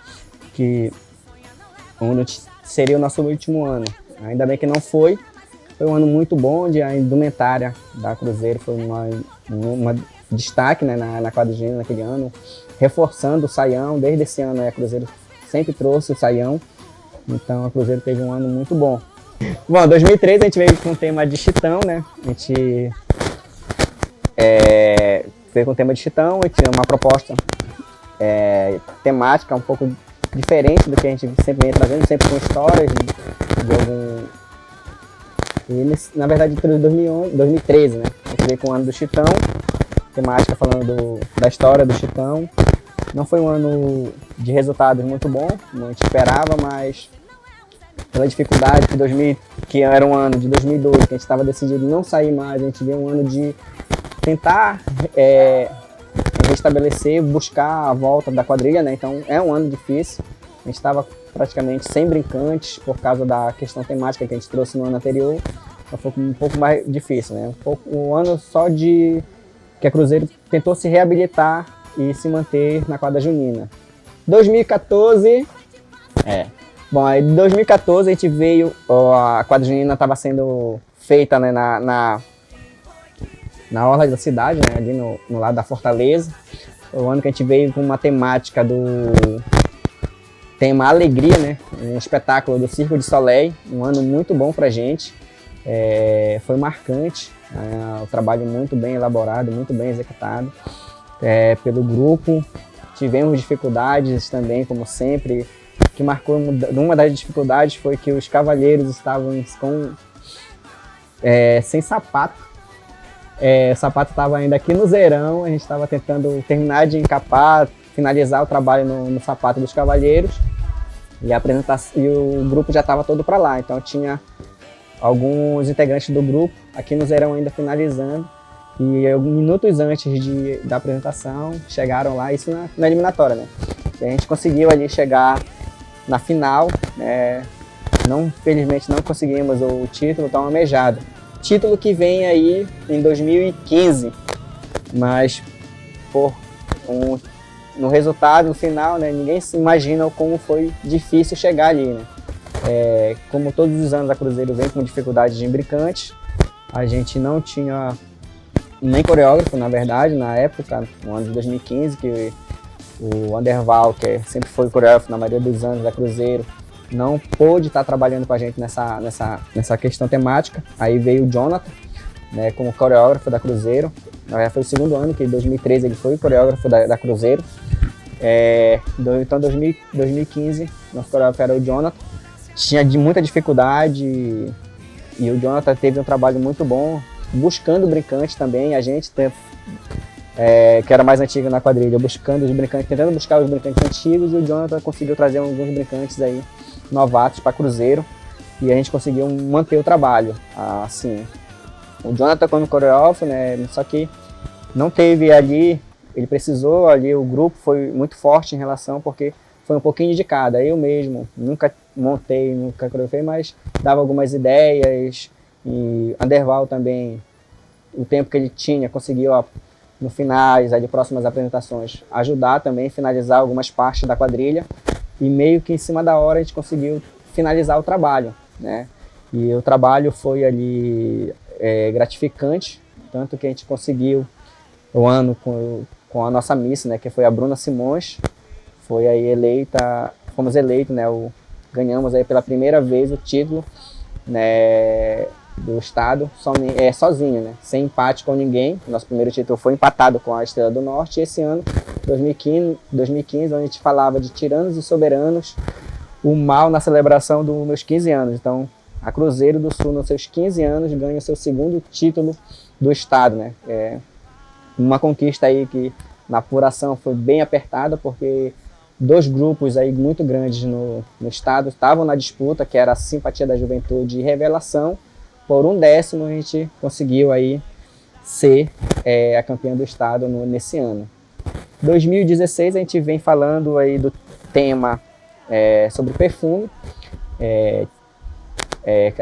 Onde seria o nosso último ano. Ainda bem que não foi. Foi um ano muito bom, onde a indumentária da Cruzeiro foi uma destaque, né, na quadrilha junina naquele ano, reforçando o Saião. Desde esse ano a Cruzeiro sempre trouxe o Saião. Então a Cruzeiro teve um ano muito bom. Bom, 2013 a gente veio com o tema de Chitão, né? A gente veio com o tema de Chitão, a gente tinha uma proposta temática um pouco diferente do que a gente sempre vem trazendo, sempre com histórias de algum... E, na verdade, entre 2013, né? A gente veio com o ano do Chitão, temática falando da história do Chitão. Não foi um ano de resultados muito bom, como a gente esperava, mas pela dificuldade que era um ano de 2002, que a gente estava decidido não sair mais, a gente veio um ano de tentar restabelecer, buscar a volta da quadrilha, né? Então é um ano difícil. A gente estava praticamente sem brincantes por causa da questão temática que a gente trouxe no ano anterior. Então foi um pouco mais difícil, né? Um ano só que a Cruzeiro tentou se reabilitar e se manter na quadra junina. 2014... Bom, aí em 2014 a gente veio, a quadra junina estava sendo feita, né, na orla da cidade, né, ali no lado da Fortaleza. Foi o ano que a gente veio com uma temática tema Alegria, né, um espetáculo do Circo de Soleil, um ano muito bom pra gente. Foi marcante, o trabalho muito bem elaborado, muito bem executado pelo grupo. Tivemos dificuldades também, como sempre. O que marcou uma das dificuldades foi que os cavalheiros estavam sem sapato. O sapato estava ainda aqui no zerão, a gente estava tentando terminar de encapar, finalizar o trabalho no sapato dos cavalheiros. E o grupo já estava todo para lá, então tinha alguns integrantes do grupo aqui no zerão ainda finalizando. E minutos antes da apresentação, chegaram lá, isso na eliminatória, né? E a gente conseguiu ali chegar na final, felizmente não conseguimos o título tão almejado. título que vem aí em 2015, mas no resultado, no final, né, ninguém se imagina como foi difícil chegar ali, né? Como todos os anos a Cruzeiro vem com dificuldades de imbricantes, a gente não tinha nem coreógrafo, na verdade, na época, no ano de 2015, que o Anderval, que sempre foi coreógrafo na maioria dos anos da Cruzeiro, não pôde estar trabalhando com a gente nessa questão temática. Aí veio o Jonathan, né, como coreógrafo da Cruzeiro. Foi o segundo ano, que em 2013 ele foi coreógrafo da Cruzeiro. Então, em 2015, nosso coreógrafo era o Jonathan. Tinha muita dificuldade e o Jonathan teve um trabalho muito bom, buscando brincantes também. A gente, que era mais antigo na quadrilha, buscando os brincantes, tentando buscar os brincantes antigos, e o Jonathan conseguiu trazer alguns brincantes aí novatos para Cruzeiro e a gente conseguiu manter o trabalho. Assim, o Jonathan como coreógrafo, né, só que não teve ali, ele precisou ali, o grupo foi muito forte em relação, porque foi um pouquinho de cada. Eu mesmo nunca montei, nunca coreografei, mas dava algumas ideias, e Anderval também, o tempo que ele tinha, conseguiu no finais, de próximas apresentações, ajudar também, finalizar algumas partes da quadrilha, e meio que em cima da hora a gente conseguiu finalizar o trabalho, né? E o trabalho foi ali gratificante, tanto que a gente conseguiu o ano com a nossa Miss, né, que foi a Bruna Simões, foi aí fomos eleitos, né, ganhamos aí pela primeira vez o título, né, do estado, sozinho, né, sem empate com ninguém. Nosso primeiro título foi empatado com a Estrela do Norte, e esse ano, 2015, onde a gente falava de tiranos e soberanos, o mal na celebração dos meus 15 anos. Então, a Cruzeiro do Sul, nos seus 15 anos, ganha o seu segundo título do estado, né. Uma conquista aí que na apuração foi bem apertada, porque dois grupos aí muito grandes no estado estavam na disputa, que era a Simpatia da Juventude e Revelação. Por 1/10 a gente conseguiu aí ser a campeã do estado nesse ano. 2016 a gente vem falando aí do tema sobre perfume.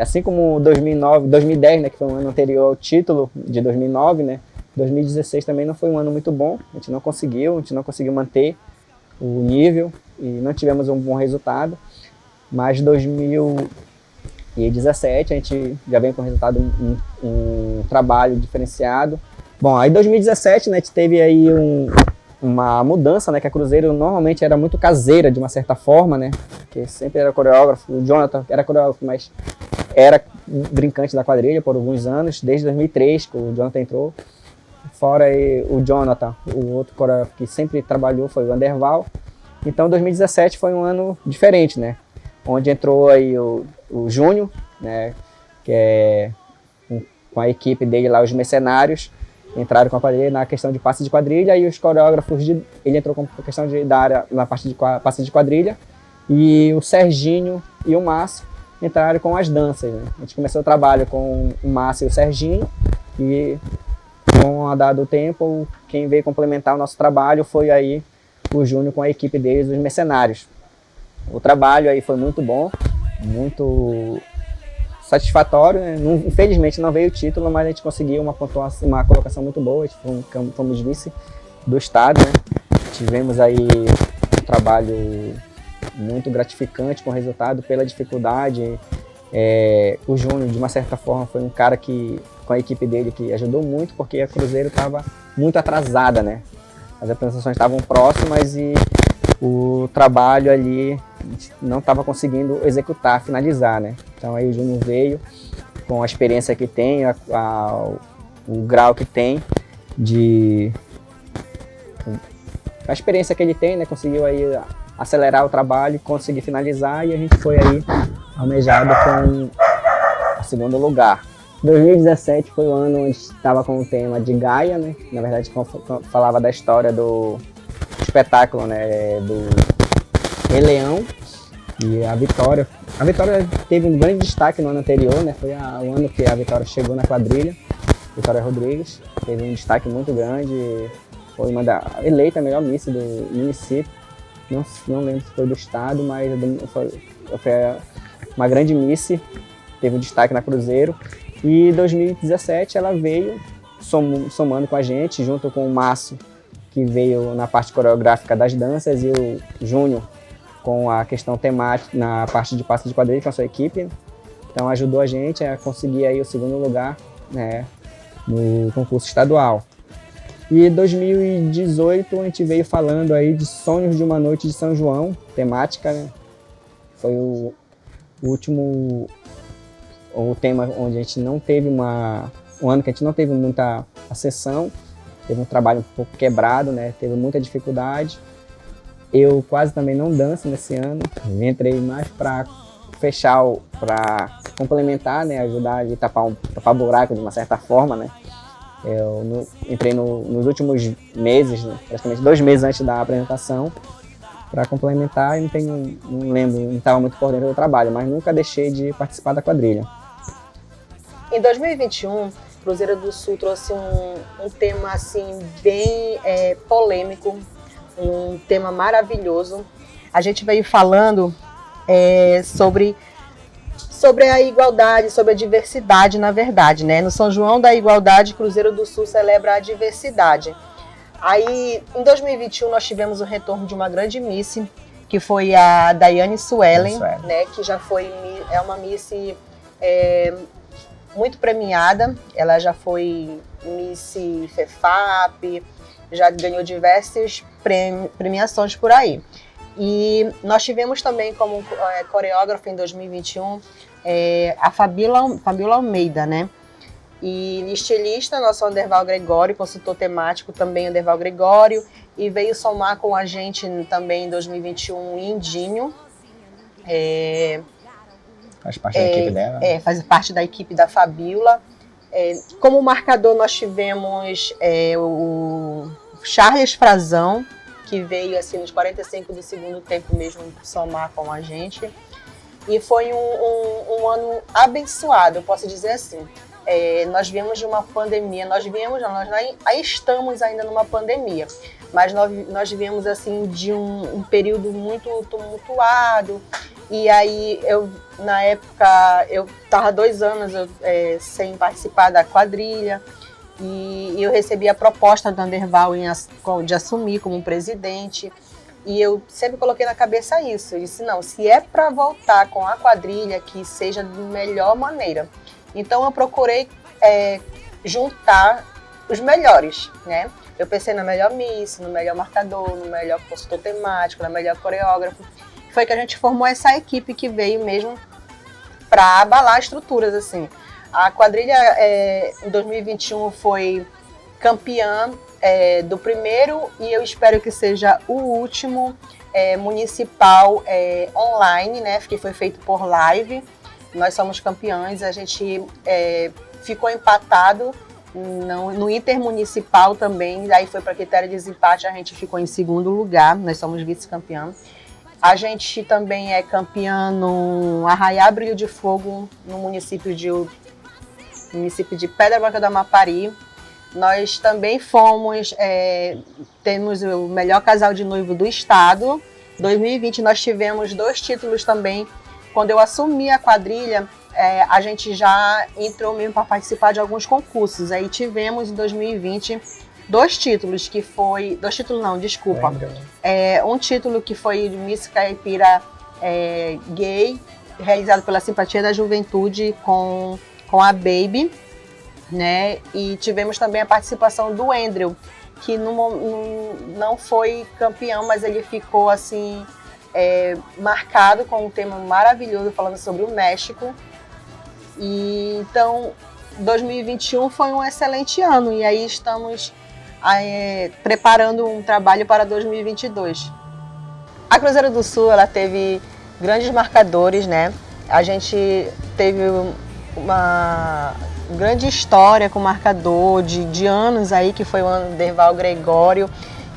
Assim como 2010, né, que foi um ano anterior ao título de 2009, né, 2016 também não foi um ano muito bom. A gente não conseguiu manter o nível e não tivemos um bom resultado. Mas 2017 a gente já vem com resultado, um trabalho diferenciado. Bom, aí 2017, né, a gente teve aí uma mudança, né, que a Cruzeiro normalmente era muito caseira de uma certa forma, né, que sempre era coreógrafo. O Jonathan era coreógrafo, mas era brincante da quadrilha por alguns anos, desde 2003 que o Jonathan entrou. Fora aí o Jonathan, o outro coreógrafo que sempre trabalhou foi o Anderval. Então 2017 foi um ano diferente, né, onde entrou aí o Júnior, né, que é com a equipe dele lá, os mercenários, entraram com a quadrilha na questão de passe de quadrilha, e os coreógrafos, ele entrou com a questão da área na parte de passe de quadrilha, e o Serginho e o Márcio entraram com as danças, né. A gente começou o trabalho com o Márcio e o Serginho, e com a dado tempo, quem veio complementar o nosso trabalho foi aí o Júnior com a equipe deles, os mercenários. O trabalho aí foi muito bom, muito satisfatório, né? Infelizmente não veio o título, mas a gente conseguiu uma colocação muito boa. Fomos vice do estado, né? Tivemos aí um trabalho muito gratificante com o resultado, pela dificuldade. O Júnior, de uma certa forma, foi um cara que, com a equipe dele, que ajudou muito, porque a Cruzeiro estava muito atrasada, né? As apresentações estavam próximas e o trabalho ali não estava conseguindo executar, finalizar, né? Então aí o Júnior veio com a experiência que tem, o grau que tem, a experiência que ele tem, né? Conseguiu aí acelerar o trabalho, conseguir finalizar, e a gente foi aí almejado com o segundo lugar. 2017 foi o ano onde estava com o tema de Gaia, né? Na verdade, falava da história do espetáculo, né, do Rei Leão, e a Vitória teve um grande destaque no ano anterior, né? Foi o ano que a Vitória chegou na quadrilha. Vitória Rodrigues teve um destaque muito grande, foi eleita a melhor Miss do município. Não lembro se foi do estado, mas foi uma grande Miss, teve um destaque na Cruzeiro. E em 2017 ela veio somando com a gente, junto com o Márcio, que veio na parte coreográfica das danças, e o Júnior com a questão temática na parte de passo de quadrilha com a sua equipe. Então ajudou a gente a conseguir aí o 2º lugar, né, no concurso estadual. E em 2018 a gente veio falando aí de Sonhos de uma Noite de São João, temática, né? Foi o último o tema onde a gente não teve um ano que a gente não teve muita acessão, teve um trabalho um pouco quebrado, né? Teve muita dificuldade. Eu quase também não danço nesse ano, entrei mais para fechar, para complementar, né? Ajudar a tapar buraco de uma certa forma, né? Eu entrei nos últimos meses, né? Praticamente 2 meses antes da apresentação, para complementar, e não lembro, não estava muito por dentro do trabalho, mas nunca deixei de participar da quadrilha. Em 2021, Cruzeiro do Sul trouxe um tema assim bem polêmico, um tema maravilhoso. A gente veio falando sobre a igualdade, sobre a diversidade, na verdade, né? No São João da Igualdade, Cruzeiro do Sul celebra a diversidade. Aí, em 2021, nós tivemos o retorno de uma grande Miss, que foi a Daiane Suelen, né? Que já é uma Miss muito premiada. Ela já foi Miss FEFAP, já ganhou diversas premiações por aí. E nós tivemos também como coreógrafa em 2021 a Fabíola Almeida, né? E estilista, nosso Anderval Gregório, consultor temático também Anderval Gregório, e veio somar com a gente também em 2021 Indinho. Faz parte da equipe dela? Faz parte da equipe da Fabíola. Como marcador nós tivemos o Charles Frazão, que veio assim nos 45 do segundo tempo mesmo somar com a gente. E foi um ano abençoado, eu posso dizer assim. Nós viemos de uma pandemia, nós estamos ainda numa pandemia, mas nós viemos assim de um período muito tumultuado. E aí, na época, eu estava 2 anos sem participar da quadrilha, e eu recebi a proposta do Anderval de assumir como presidente. E eu sempre coloquei na cabeça isso. Eu disse, não, se é para voltar com a quadrilha, que seja de melhor maneira. Então eu procurei juntar os melhores, né? Eu pensei na melhor Miss, no melhor marcador, no melhor consultor temático, na melhor coreógrafo. Foi que a gente formou essa equipe que veio mesmo para abalar estruturas, assim. A quadrilha em 2021 foi campeã do primeiro, e eu espero que seja o último municipal online, né? Que foi feito por live. Nós somos campeões, a gente ficou empatado no intermunicipal também, daí foi para critério de desempate, a gente ficou em 2º lugar, nós somos vice-campeão. A gente também é campeã no Arraiá Brilho de Fogo, no município de Pedra Branca do Amapari. Nós também temos o melhor casal de noivo do estado. Em 2020 nós tivemos 2 títulos também. Quando eu assumi a quadrilha, a gente já entrou mesmo para participar de alguns concursos. Aí tivemos em 2020 2 títulos, que foi... 2 títulos não, desculpa. Um título que foi de Miss Caipira Gay, realizado pela Simpatia da Juventude com a Baby, né? E tivemos também a participação do Andrew, que não foi campeão, mas ele ficou assim... marcado com um tema maravilhoso falando sobre o México. E então 2021 foi um excelente ano, e aí estamos preparando um trabalho para 2022. A Cruzeiro do Sul, ela teve grandes marcadores, né? A gente teve uma grande história com marcador de anos aí, que foi o Anderval Gregório,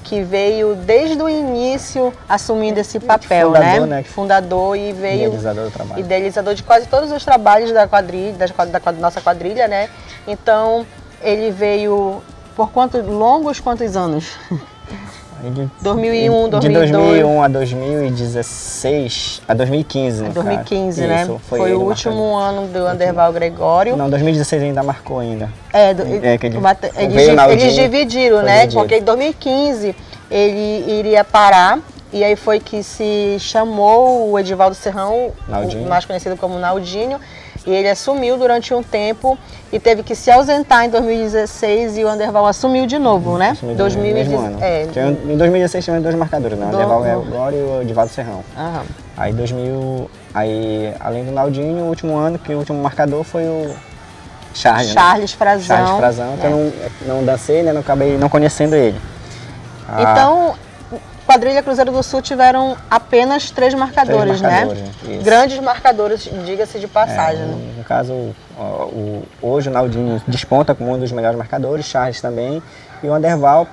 que veio desde o início assumindo esse papel, fundador, né? Fundador, e veio idealizador do trabalho. Idealizador de quase todos os trabalhos da quadrilha, da nossa quadrilha, né? Então, ele veio por quantos anos? 2001, De 2002. 2001 a 2016, a 2015, no 2015, caso. né? Isso, Foi ele o último ano do Anderval Gregório. Não, 2016 ainda marcou ainda. Que ele eles veio na Aldinho, dividiram, foi né? dividido. Porque em 2015 ele iria parar. E aí foi que se chamou o Edivaldo Serrão, Naldinho. o mais conhecido como Naldinho, e ele assumiu durante um tempo e teve que se ausentar em 2016 e o Anderval assumiu de novo, né? Assumiu no mesmo ano. Em 2016 tinha 2 marcadores, né? O Anderval Gregório e o Edivaldo Serrão. Aham. Aí, além do Naldinho, o último ano, que o último marcador foi o Charles, né? Charles Frazão. Charles Frazão, que eu não dancei, né? Não acabei não conhecendo ele. Então, Quadrilha Cruzeiro do Sul tiveram apenas 3 marcadores, né? Isso. Grandes marcadores, diga-se de passagem. Né? No caso, hoje o Naldinho desponta como um dos melhores marcadores, Charles também. E o Anderval,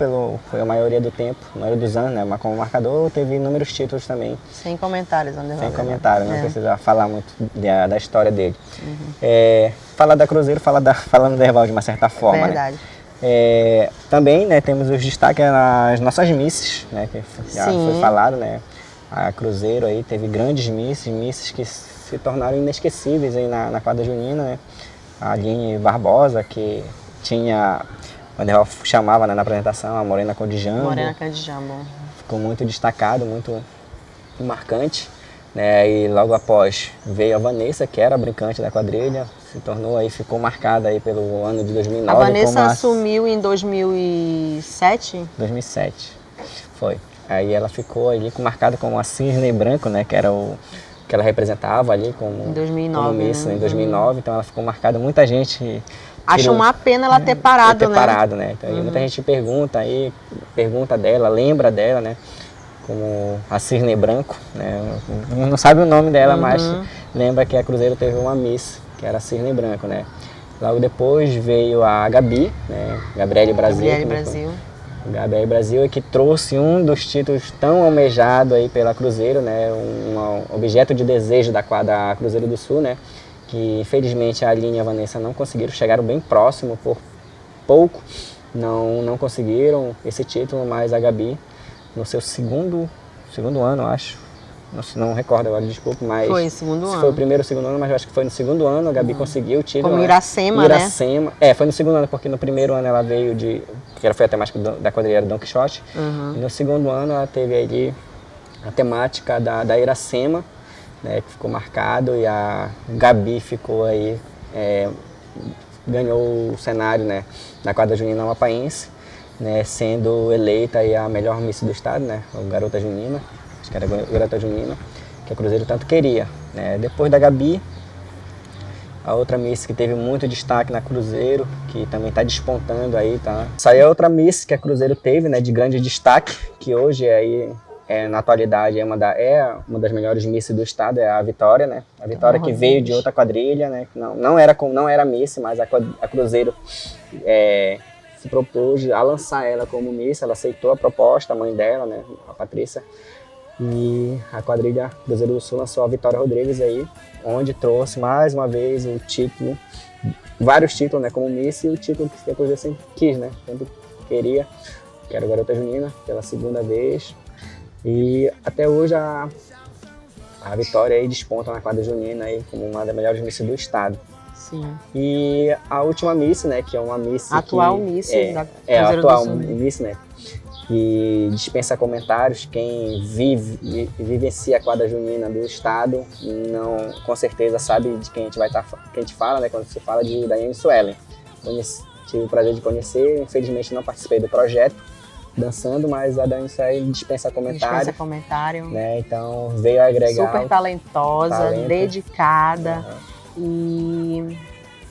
foi a maioria do tempo, a maioria dos anos, né? Mas como marcador, teve inúmeros títulos também. Sem comentários, Anderval. Sem comentário, não precisa falar muito da história dele. Falar da Cruzeiro, falar do Anderval de uma certa forma. Verdade. Né? Também, né, temos os destaques nas nossas misses, né, que já foi falado, né, a Cruzeiro aí teve grandes misses que se tornaram inesquecíveis aí na quadra junina, né, a Aline Barbosa, que tinha, o Anderval chamava, né, na apresentação, a Morena Candijambo. Morena Candijambo. Ficou muito destacado, muito marcante. Né, e logo após veio a Vanessa, que era a brincante da quadrilha, se tornou aí, ficou marcada aí pelo ano de 2009. A Vanessa assumiu em 2007? 2007, foi. Aí ela ficou ali marcada como a Cisne Branco, né, que era o que ela representava ali como em 2009, como Miss, né? Em 2009, então ela ficou marcada, muita gente acha uma pena ela ter parado, né? Então, muita gente pergunta dela, lembra dela, né? Como a Cisne Branco, né? Não sabe o nome dela, mas lembra que a Cruzeiro teve uma Miss, que era a Cisne Branco, né? Logo depois veio a Gabi, né? Gabriele Brasil. Gabriele Brasil, que trouxe um dos títulos tão almejado aí pela Cruzeiro, né? Um objeto de desejo da Cruzeiro do Sul, né? Que infelizmente a Aline e a Vanessa não conseguiram, chegaram bem próximo por pouco, não conseguiram esse título, mas a Gabi no seu segundo ano, acho. Não recordo agora, desculpa, mas... Foi segundo ano. Foi o primeiro ou segundo ano, mas eu acho que foi no segundo ano, a Gabi conseguiu o título. Como Iracema, né? Foi no segundo ano, porque no primeiro ano ela veio que ela foi a temática da quadrilha Don Quixote. E no segundo ano ela teve ali a temática da Iracema, né, que ficou marcado, e a Gabi ficou aí, ganhou o cenário, né, na quadra junina amapaense, né, sendo eleita aí a melhor Miss do estado, né, a Garota Junina, acho que era a Garota Junina, que a Cruzeiro tanto queria. Né. Depois da Gabi, a outra Miss que teve muito destaque na Cruzeiro, que também está despontando aí, tá? Essa aí é outra Miss que a Cruzeiro teve, né, de grande destaque, que hoje aí, na atualidade, é uma das melhores Miss do estado, é a Vitória, né? A Vitória que veio de outra quadrilha, né? Não era Miss, mas a Cruzeiro se propôs a lançar ela como Miss, ela aceitou a proposta, a mãe dela, né, a Patrícia, e a quadrilha Cruzeiro do Sul lançou a Vitória Rodrigues aí, onde trouxe mais uma vez o título, vários títulos, né, como Miss, e o título que a Cruzeiro sempre quis, né, sempre queria, que era a Garota Junina, pela segunda vez, e até hoje a Vitória aí desponta na quadra junina aí como uma das melhores Miss do estado. Sim. E a última Miss, né, que é uma Miss atual Miss da a Cruzeiro atual do Sul. Miss, né, que dispensa comentários. Quem vivencia a quadra junina do estado, não, com certeza sabe de quem a gente fala, né, quando se fala de Daiane Suelen. Tive o prazer de conhecer, infelizmente não participei do projeto dançando, mas a Daiane Suelen dispensa comentário. Né, então veio agregar. Super talentosa, dedicada. E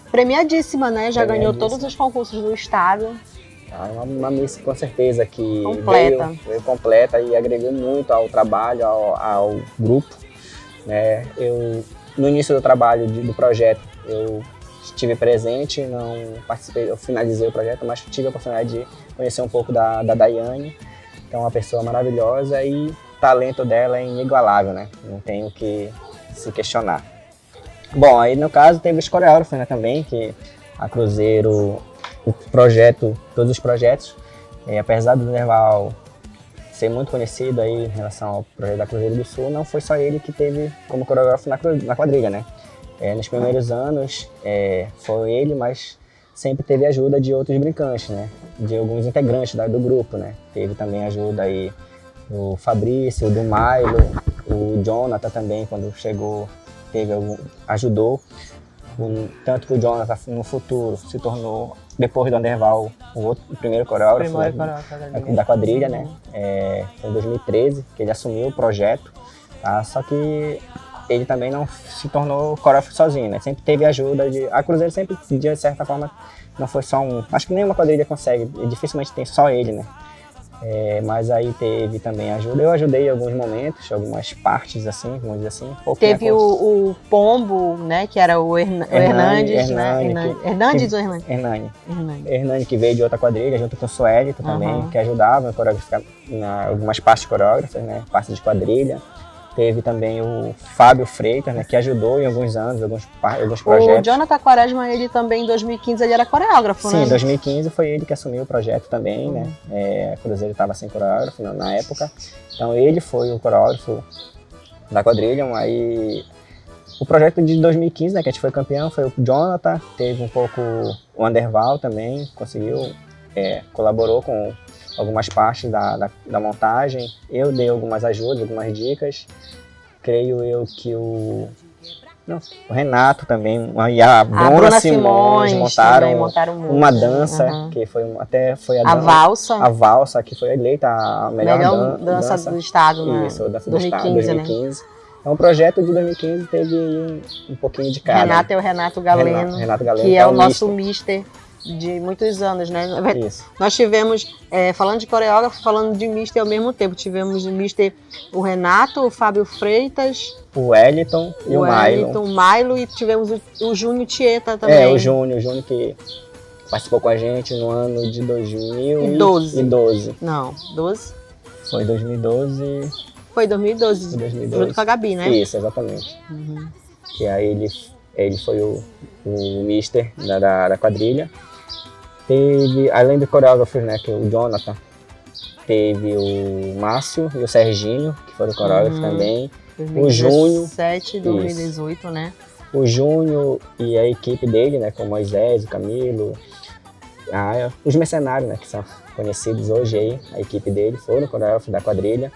premiadíssima, né? Já ganhou todos os concursos do estado. Uma Miss com certeza que veio completa e agregou muito ao trabalho, ao grupo. Né? No início do trabalho do projeto, eu estive presente, não participei, eu finalizei o projeto, mas tive a oportunidade de conhecer um pouco da Daiane, que é uma pessoa maravilhosa e o talento dela é inigualável, né? Não tenho que se questionar. Bom, aí no caso teve os coreógrafos, né, também, que a Cruzeiro, todos os projetos, apesar do Nerval ser muito conhecido aí em relação ao projeto da Cruzeiro do Sul, não foi só ele que teve como coreógrafo na quadrilha, né? Nos primeiros anos foi ele, mas sempre teve ajuda de outros brincantes, né? De alguns integrantes do grupo, né? Teve também ajuda aí do Fabrício, do Milo, o Jonathan também, quando chegou, ajudou. Tanto que o Jonathan no futuro se tornou, depois do Anderval, o primeiro coreógrafo, da quadrilha, né? Foi em 2013 que ele assumiu o projeto, tá? Só que ele também não se tornou coreógrafo sozinho, né? Sempre teve ajuda a Cruzeiro sempre, de certa forma, não foi só um. Acho que nenhuma quadrilha consegue, e dificilmente tem só ele, né? Mas aí teve também ajuda. Eu ajudei em alguns momentos, algumas partes assim, vamos dizer assim. Teve o Pombo, né? Que era o Hernandes, né? Hernandes ou Hernandes? Hernani, que veio de outra quadrilha, junto com o Suelito também, que ajudava a coreografar em algumas partes coreógrafas, né? Partes de quadrilha. Teve também o Fábio Freitas, né, que ajudou em alguns anos, alguns projetos. O Jonathan Quaresma, ele também em 2015 ele era coreógrafo, né? Sim, em 2015 foi ele que assumiu o projeto também, né? A Cruzeiro estava sem coreógrafo na época. Então ele foi o coreógrafo da quadrilha. Aí o projeto de 2015, né, que a gente foi campeão, foi o Jonathan, teve um pouco o Anderval também, conseguiu, colaborou com algumas partes da montagem. Eu dei algumas ajudas, algumas dicas. Creio eu que o Renato também e a Bruna Simões montaram uma dança, que foi a valsa. A valsa, que foi eleita a melhor dança do estado, né? Isso, dança 2015, do estado, 2015. Né? Então o projeto de 2015 teve um pouquinho de cada. Renato é o Renato Galeno, que é o nosso mister de muitos anos, né? Isso. Nós tivemos, falando de coreógrafo, falando de mister ao mesmo tempo. Tivemos o mister, o Renato, o Fábio Freitas, o Wellington e o Milo, e tivemos o Júnior Tieta também. O Júnior que participou com a gente no ano de 2012. Não, 12? Foi 2012. Foi 2012, junto com a Gabi, né? Isso, exatamente. Que aí ele foi o mister da quadrilha. Teve, além de coreógrafos, né, que o Jonathan, teve o Márcio e o Serginho, que foram coreógrafos também. 2017, 2018, né? O Júnior e a equipe dele, né, com o Moisés, o Camilo, os mercenários, né, que são conhecidos hoje aí, a equipe dele, foram coreógrafos da quadrilha.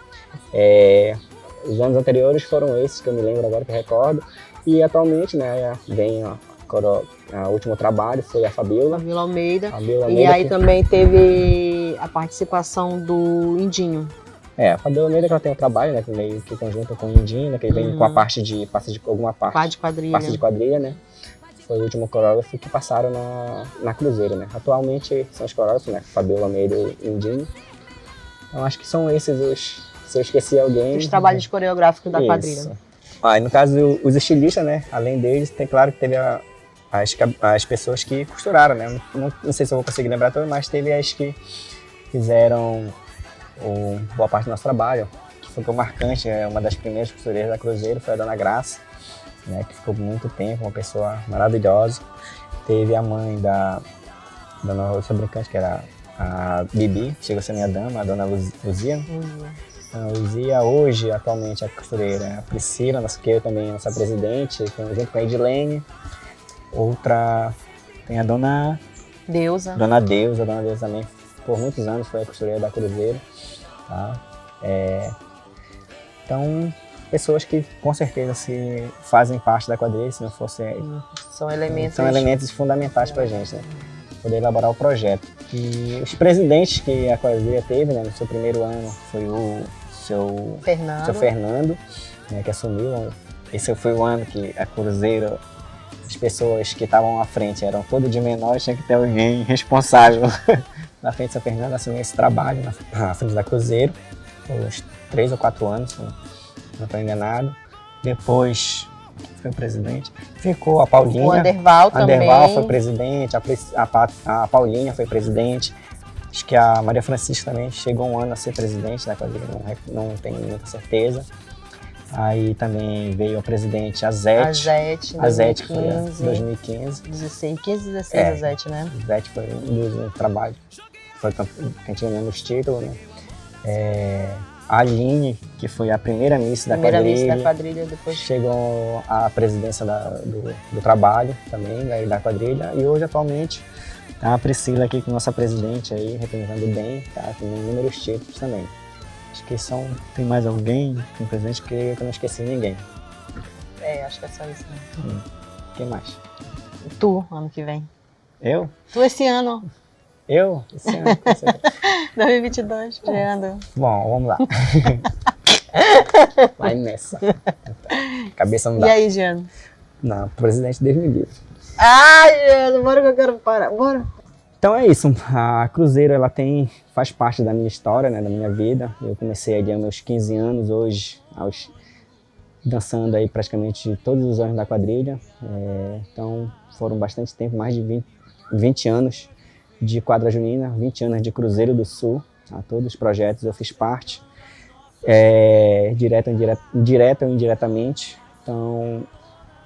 Os anos anteriores foram esses que eu me lembro agora, que eu recordo. E atualmente, né, vem o último trabalho, foi a Fabiola Almeida. E aí também teve a participação do Indinho. A Fabiola Almeida, que ela tem um trabalho, né, meio que conjunto com o Indinho, né, que ele vem com a parte de alguma parte de quadrilha, né. Foi o último coreógrafo que passaram na Cruzeiro, né. Atualmente são os coreógrafos, né, Fabiola Almeida e Indinho. Então acho que são esses se eu esqueci alguém... Os trabalhos coreográficos da quadrilha. E no caso, os estilistas, né, além deles, tem claro que teve as pessoas que costuraram, né, não sei se eu vou conseguir lembrar todas, mas teve as que fizeram boa parte do nosso trabalho, que ficou marcante, uma das primeiras costureiras da Cruzeiro foi a Dona Graça, né, que ficou muito tempo, uma pessoa maravilhosa. Teve a mãe da nossa brincante, que era a Bibi, chegou a ser minha dama, a Dona Luzia. A Luzia, hoje, atualmente, a costureira, a Priscila, que eu também, nossa presidente, junto com a Edilene. Outra, tem a Dona Deusa. Dona Deusa também, por muitos anos, foi a costureira da Cruzeiro. Tá? Então, pessoas que com certeza se fazem parte da quadrilha, se não fosse... São elementos fundamentais pra gente, né? Poder elaborar o projeto. E os presidentes que a quadrilha teve, né, no seu primeiro ano, foi o seu Fernando, né, que assumiu. Esse foi o ano que a Cruzeiro, as pessoas que estavam à frente eram todos de menores, tinha que ter alguém responsável na frente do seu Fernando, assumiu esse trabalho na frente da Cruzeiro, por uns 3 ou 4 anos, se não estou enganado. Depois foi o presidente, ficou a Paulinha. O Anderval também. Anderval foi presidente, a Paulinha foi presidente. Acho que a Maria Francisca também chegou um ano a ser presidente da quadrilha, não tenho muita certeza. Aí também veio a presidente Azete. Azete foi em 2015. 16, a Zete, né? Zete foi um dos trabalhos. Foi que a gente ganhou os títulos, né? A Aline, que foi a primeira Miss da Primeira quadrilha. Miss da quadrilha, depois Chegou à presidência do trabalho também, da quadrilha. E hoje, atualmente, tá a Priscila aqui, que é nossa presidente aí, representando bem, tá? Com inúmeros títulos também. Acho que tem mais alguém como presidente, porque eu não esqueci ninguém. acho que é só isso, né? Quem mais? Tu, ano que vem. Eu? Tu esse ano, Eu? Esse ano, com certeza. 2022, chegando. Bom, vamos lá. Vai nessa. Cabeça não dá. E aí, Giano? Não, presidente Deus me livre. Ai, Giano, bora que eu quero parar, bora. Então é isso, a Cruzeiro ela faz parte da minha história, né, da minha vida. Eu comecei ali aos meus 15 anos, hoje dançando aí praticamente todos os anos da quadrilha. Então foram bastante tempo, mais de 20 anos de quadra junina, 20 anos de Cruzeiro do Sul. A todos os projetos eu fiz parte, direta ou indiretamente. Então,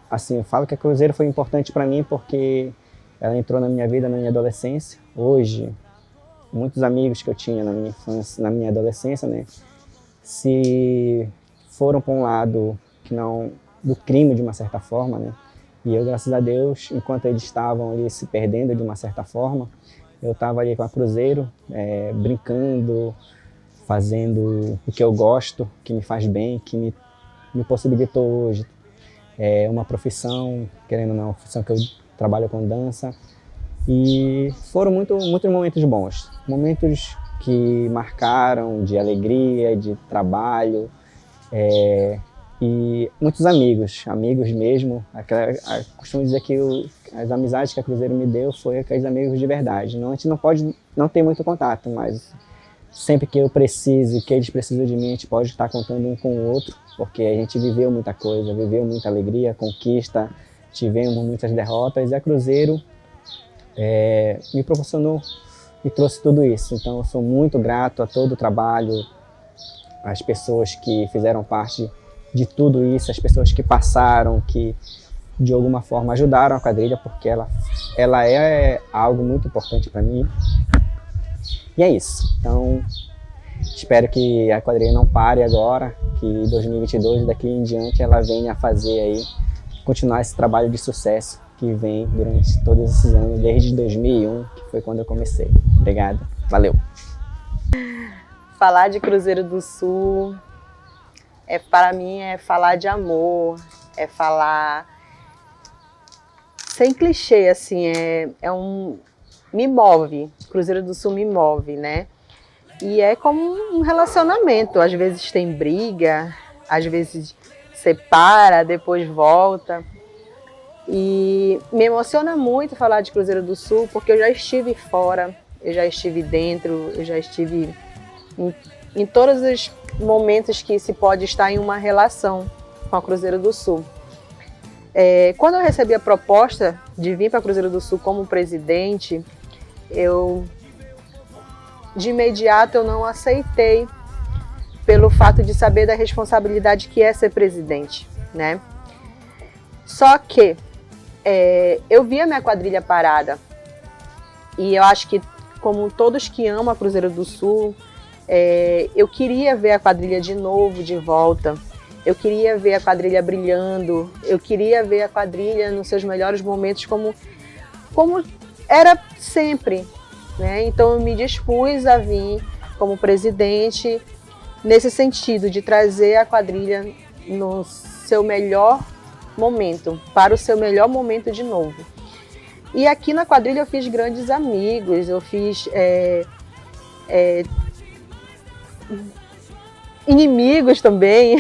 assim, eu falo que a Cruzeiro foi importante para mim porque ela entrou na minha vida na minha adolescência. Hoje, muitos amigos que eu tinha na minha infância, na minha adolescência, né, se foram para um lado que não do crime de uma certa forma, né? E eu, graças a Deus, enquanto eles estavam ali se perdendo de uma certa forma, eu estava ali com a Cruzeiro, brincando, fazendo o que eu gosto, que me faz bem, que me possibilitou hoje uma profissão, querendo ou não, uma profissão que eu trabalho com dança. E foram muitos momentos bons, momentos que marcaram de alegria, de trabalho, e muitos amigos mesmo. Costumo dizer que as amizades que a Cruzeiro me deu foi aqueles amigos de verdade. Não, a gente não pode não ter muito contato, mas sempre que eu preciso, que eles precisam de mim, a gente pode estar contando um com o outro, porque a gente viveu muita coisa, viveu muita alegria, conquista, tivemos muitas derrotas, e a Cruzeiro me proporcionou e trouxe tudo isso. Então eu sou muito grato a todo o trabalho, às pessoas que fizeram parte de tudo isso, as pessoas que passaram, que de alguma forma ajudaram a quadrilha, porque ela é algo muito importante para mim. E é isso. Então, espero que a quadrilha não pare agora, que em 2022, daqui em diante, ela venha a fazer aí, continuar esse trabalho de sucesso que vem durante todos esses anos, desde 2001, que foi quando eu comecei. Obrigado. Valeu. Falar de Cruzeiro do Sul, para mim, é falar de amor, é falar sem clichê, assim, me move, Cruzeiro do Sul me move, né? E é como um relacionamento, às vezes tem briga, às vezes separa, depois volta. E me emociona muito falar de Cruzeiro do Sul, porque eu já estive fora, eu já estive dentro, eu já estive em todos os momentos que se pode estar em uma relação com a Cruzeiro do Sul. Quando eu recebi a proposta de vir para Cruzeiro do Sul como presidente, de imediato eu não aceitei, pelo fato de saber da responsabilidade que é ser presidente, né? Só que eu vi a minha quadrilha parada, e eu acho que, como todos que amam a Cruzeiro do Sul, eu queria ver a quadrilha de novo, de volta. Eu queria ver a quadrilha brilhando, eu queria ver a quadrilha nos seus melhores momentos, como era sempre, né? Então eu me dispus a vir como presidente nesse sentido, de trazer a quadrilha no seu melhor momento, para o seu melhor momento de novo. E aqui na quadrilha eu fiz grandes amigos, eu fiz inimigos também.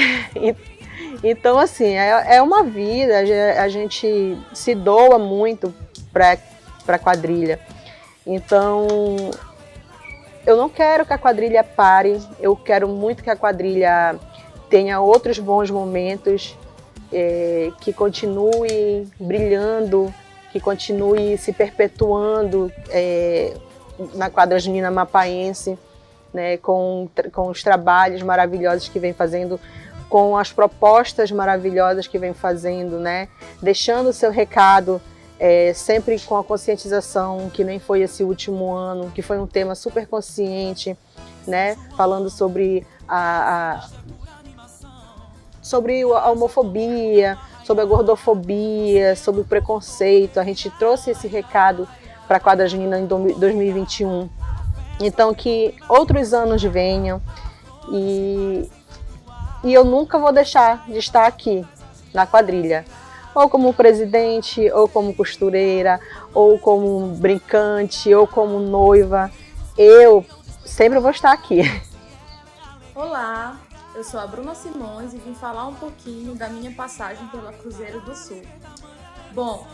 Então, assim, é uma vida, a gente se doa muito para a quadrilha. Então, eu não quero que a quadrilha pare, eu quero muito que a quadrilha tenha outros bons momentos, que continue brilhando, que continue se perpetuando na quadra junina mapaense, né, com os trabalhos maravilhosos que vem fazendo, com as propostas maravilhosas que vem fazendo, né, deixando o seu recado, sempre com a conscientização, que nem foi esse último ano, que foi um tema super consciente, né? Falando sobre sobre a homofobia, sobre a gordofobia, sobre o preconceito. A gente trouxe esse recado para a Quadra Junina em 2021. Então, que outros anos venham e eu nunca vou deixar de estar aqui na quadrilha, ou como presidente, ou como costureira, ou como brincante, ou como noiva. Eu sempre vou estar aqui. Olá, eu sou a Bruna Simões e vim falar um pouquinho da minha passagem pela Cruzeiro do Sul. Bom,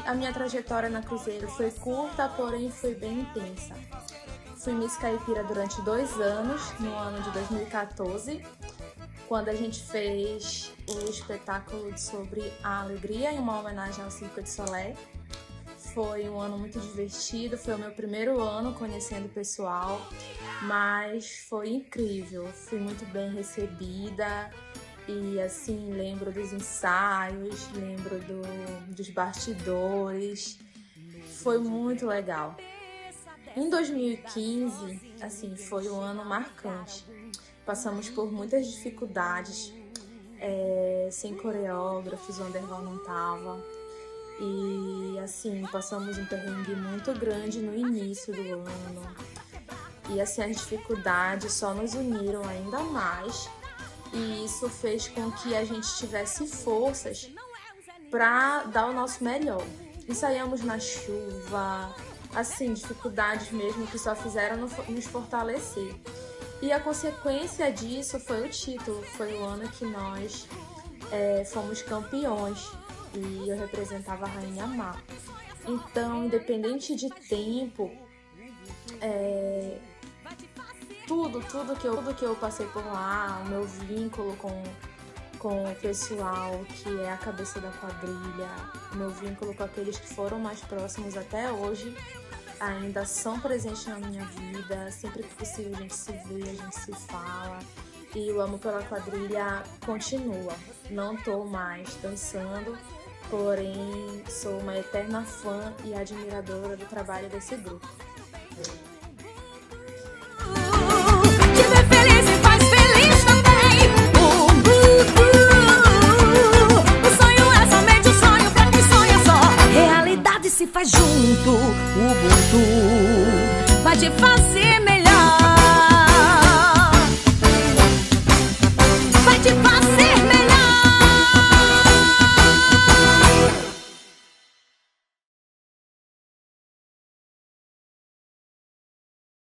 a minha trajetória na Cruzeiro foi curta, porém foi bem intensa. Fui Miss Caipira durante 2 anos, no ano de 2014, quando a gente fez o espetáculo sobre a alegria em uma homenagem ao Circo de Solé. Foi um ano muito divertido, foi o meu primeiro ano conhecendo o pessoal, mas foi incrível, fui muito bem recebida e assim, lembro dos ensaios, lembro dos bastidores, foi muito legal. Em 2015, assim, foi um ano marcante, passamos por muitas dificuldades, sem coreógrafos, o Anderval não estava. E assim, passamos um perrengue muito grande no início do ano. E assim, as dificuldades só nos uniram ainda mais. E isso fez com que a gente tivesse forças para dar o nosso melhor. Ensaiamos na chuva, assim, dificuldades mesmo que só fizeram nos fortalecer. E a consequência disso foi o título. Foi o ano que nós fomos campeões. E eu representava a Rainha Má. Então, independente de tempo, tudo que eu passei por lá, o meu vínculo com o pessoal que é a cabeça da quadrilha, o meu vínculo com aqueles que foram mais próximos até hoje, ainda são presentes na minha vida. Sempre que possível a gente se vê, a gente se fala. E o amor pela quadrilha continua. Não tô mais dançando, porém sou uma eterna fã e admiradora do trabalho desse grupo. Te ver feliz e faz feliz também. O sonho é somente o sonho pra quem sonha só. Realidade se faz junto. Ubuntu vai te fazer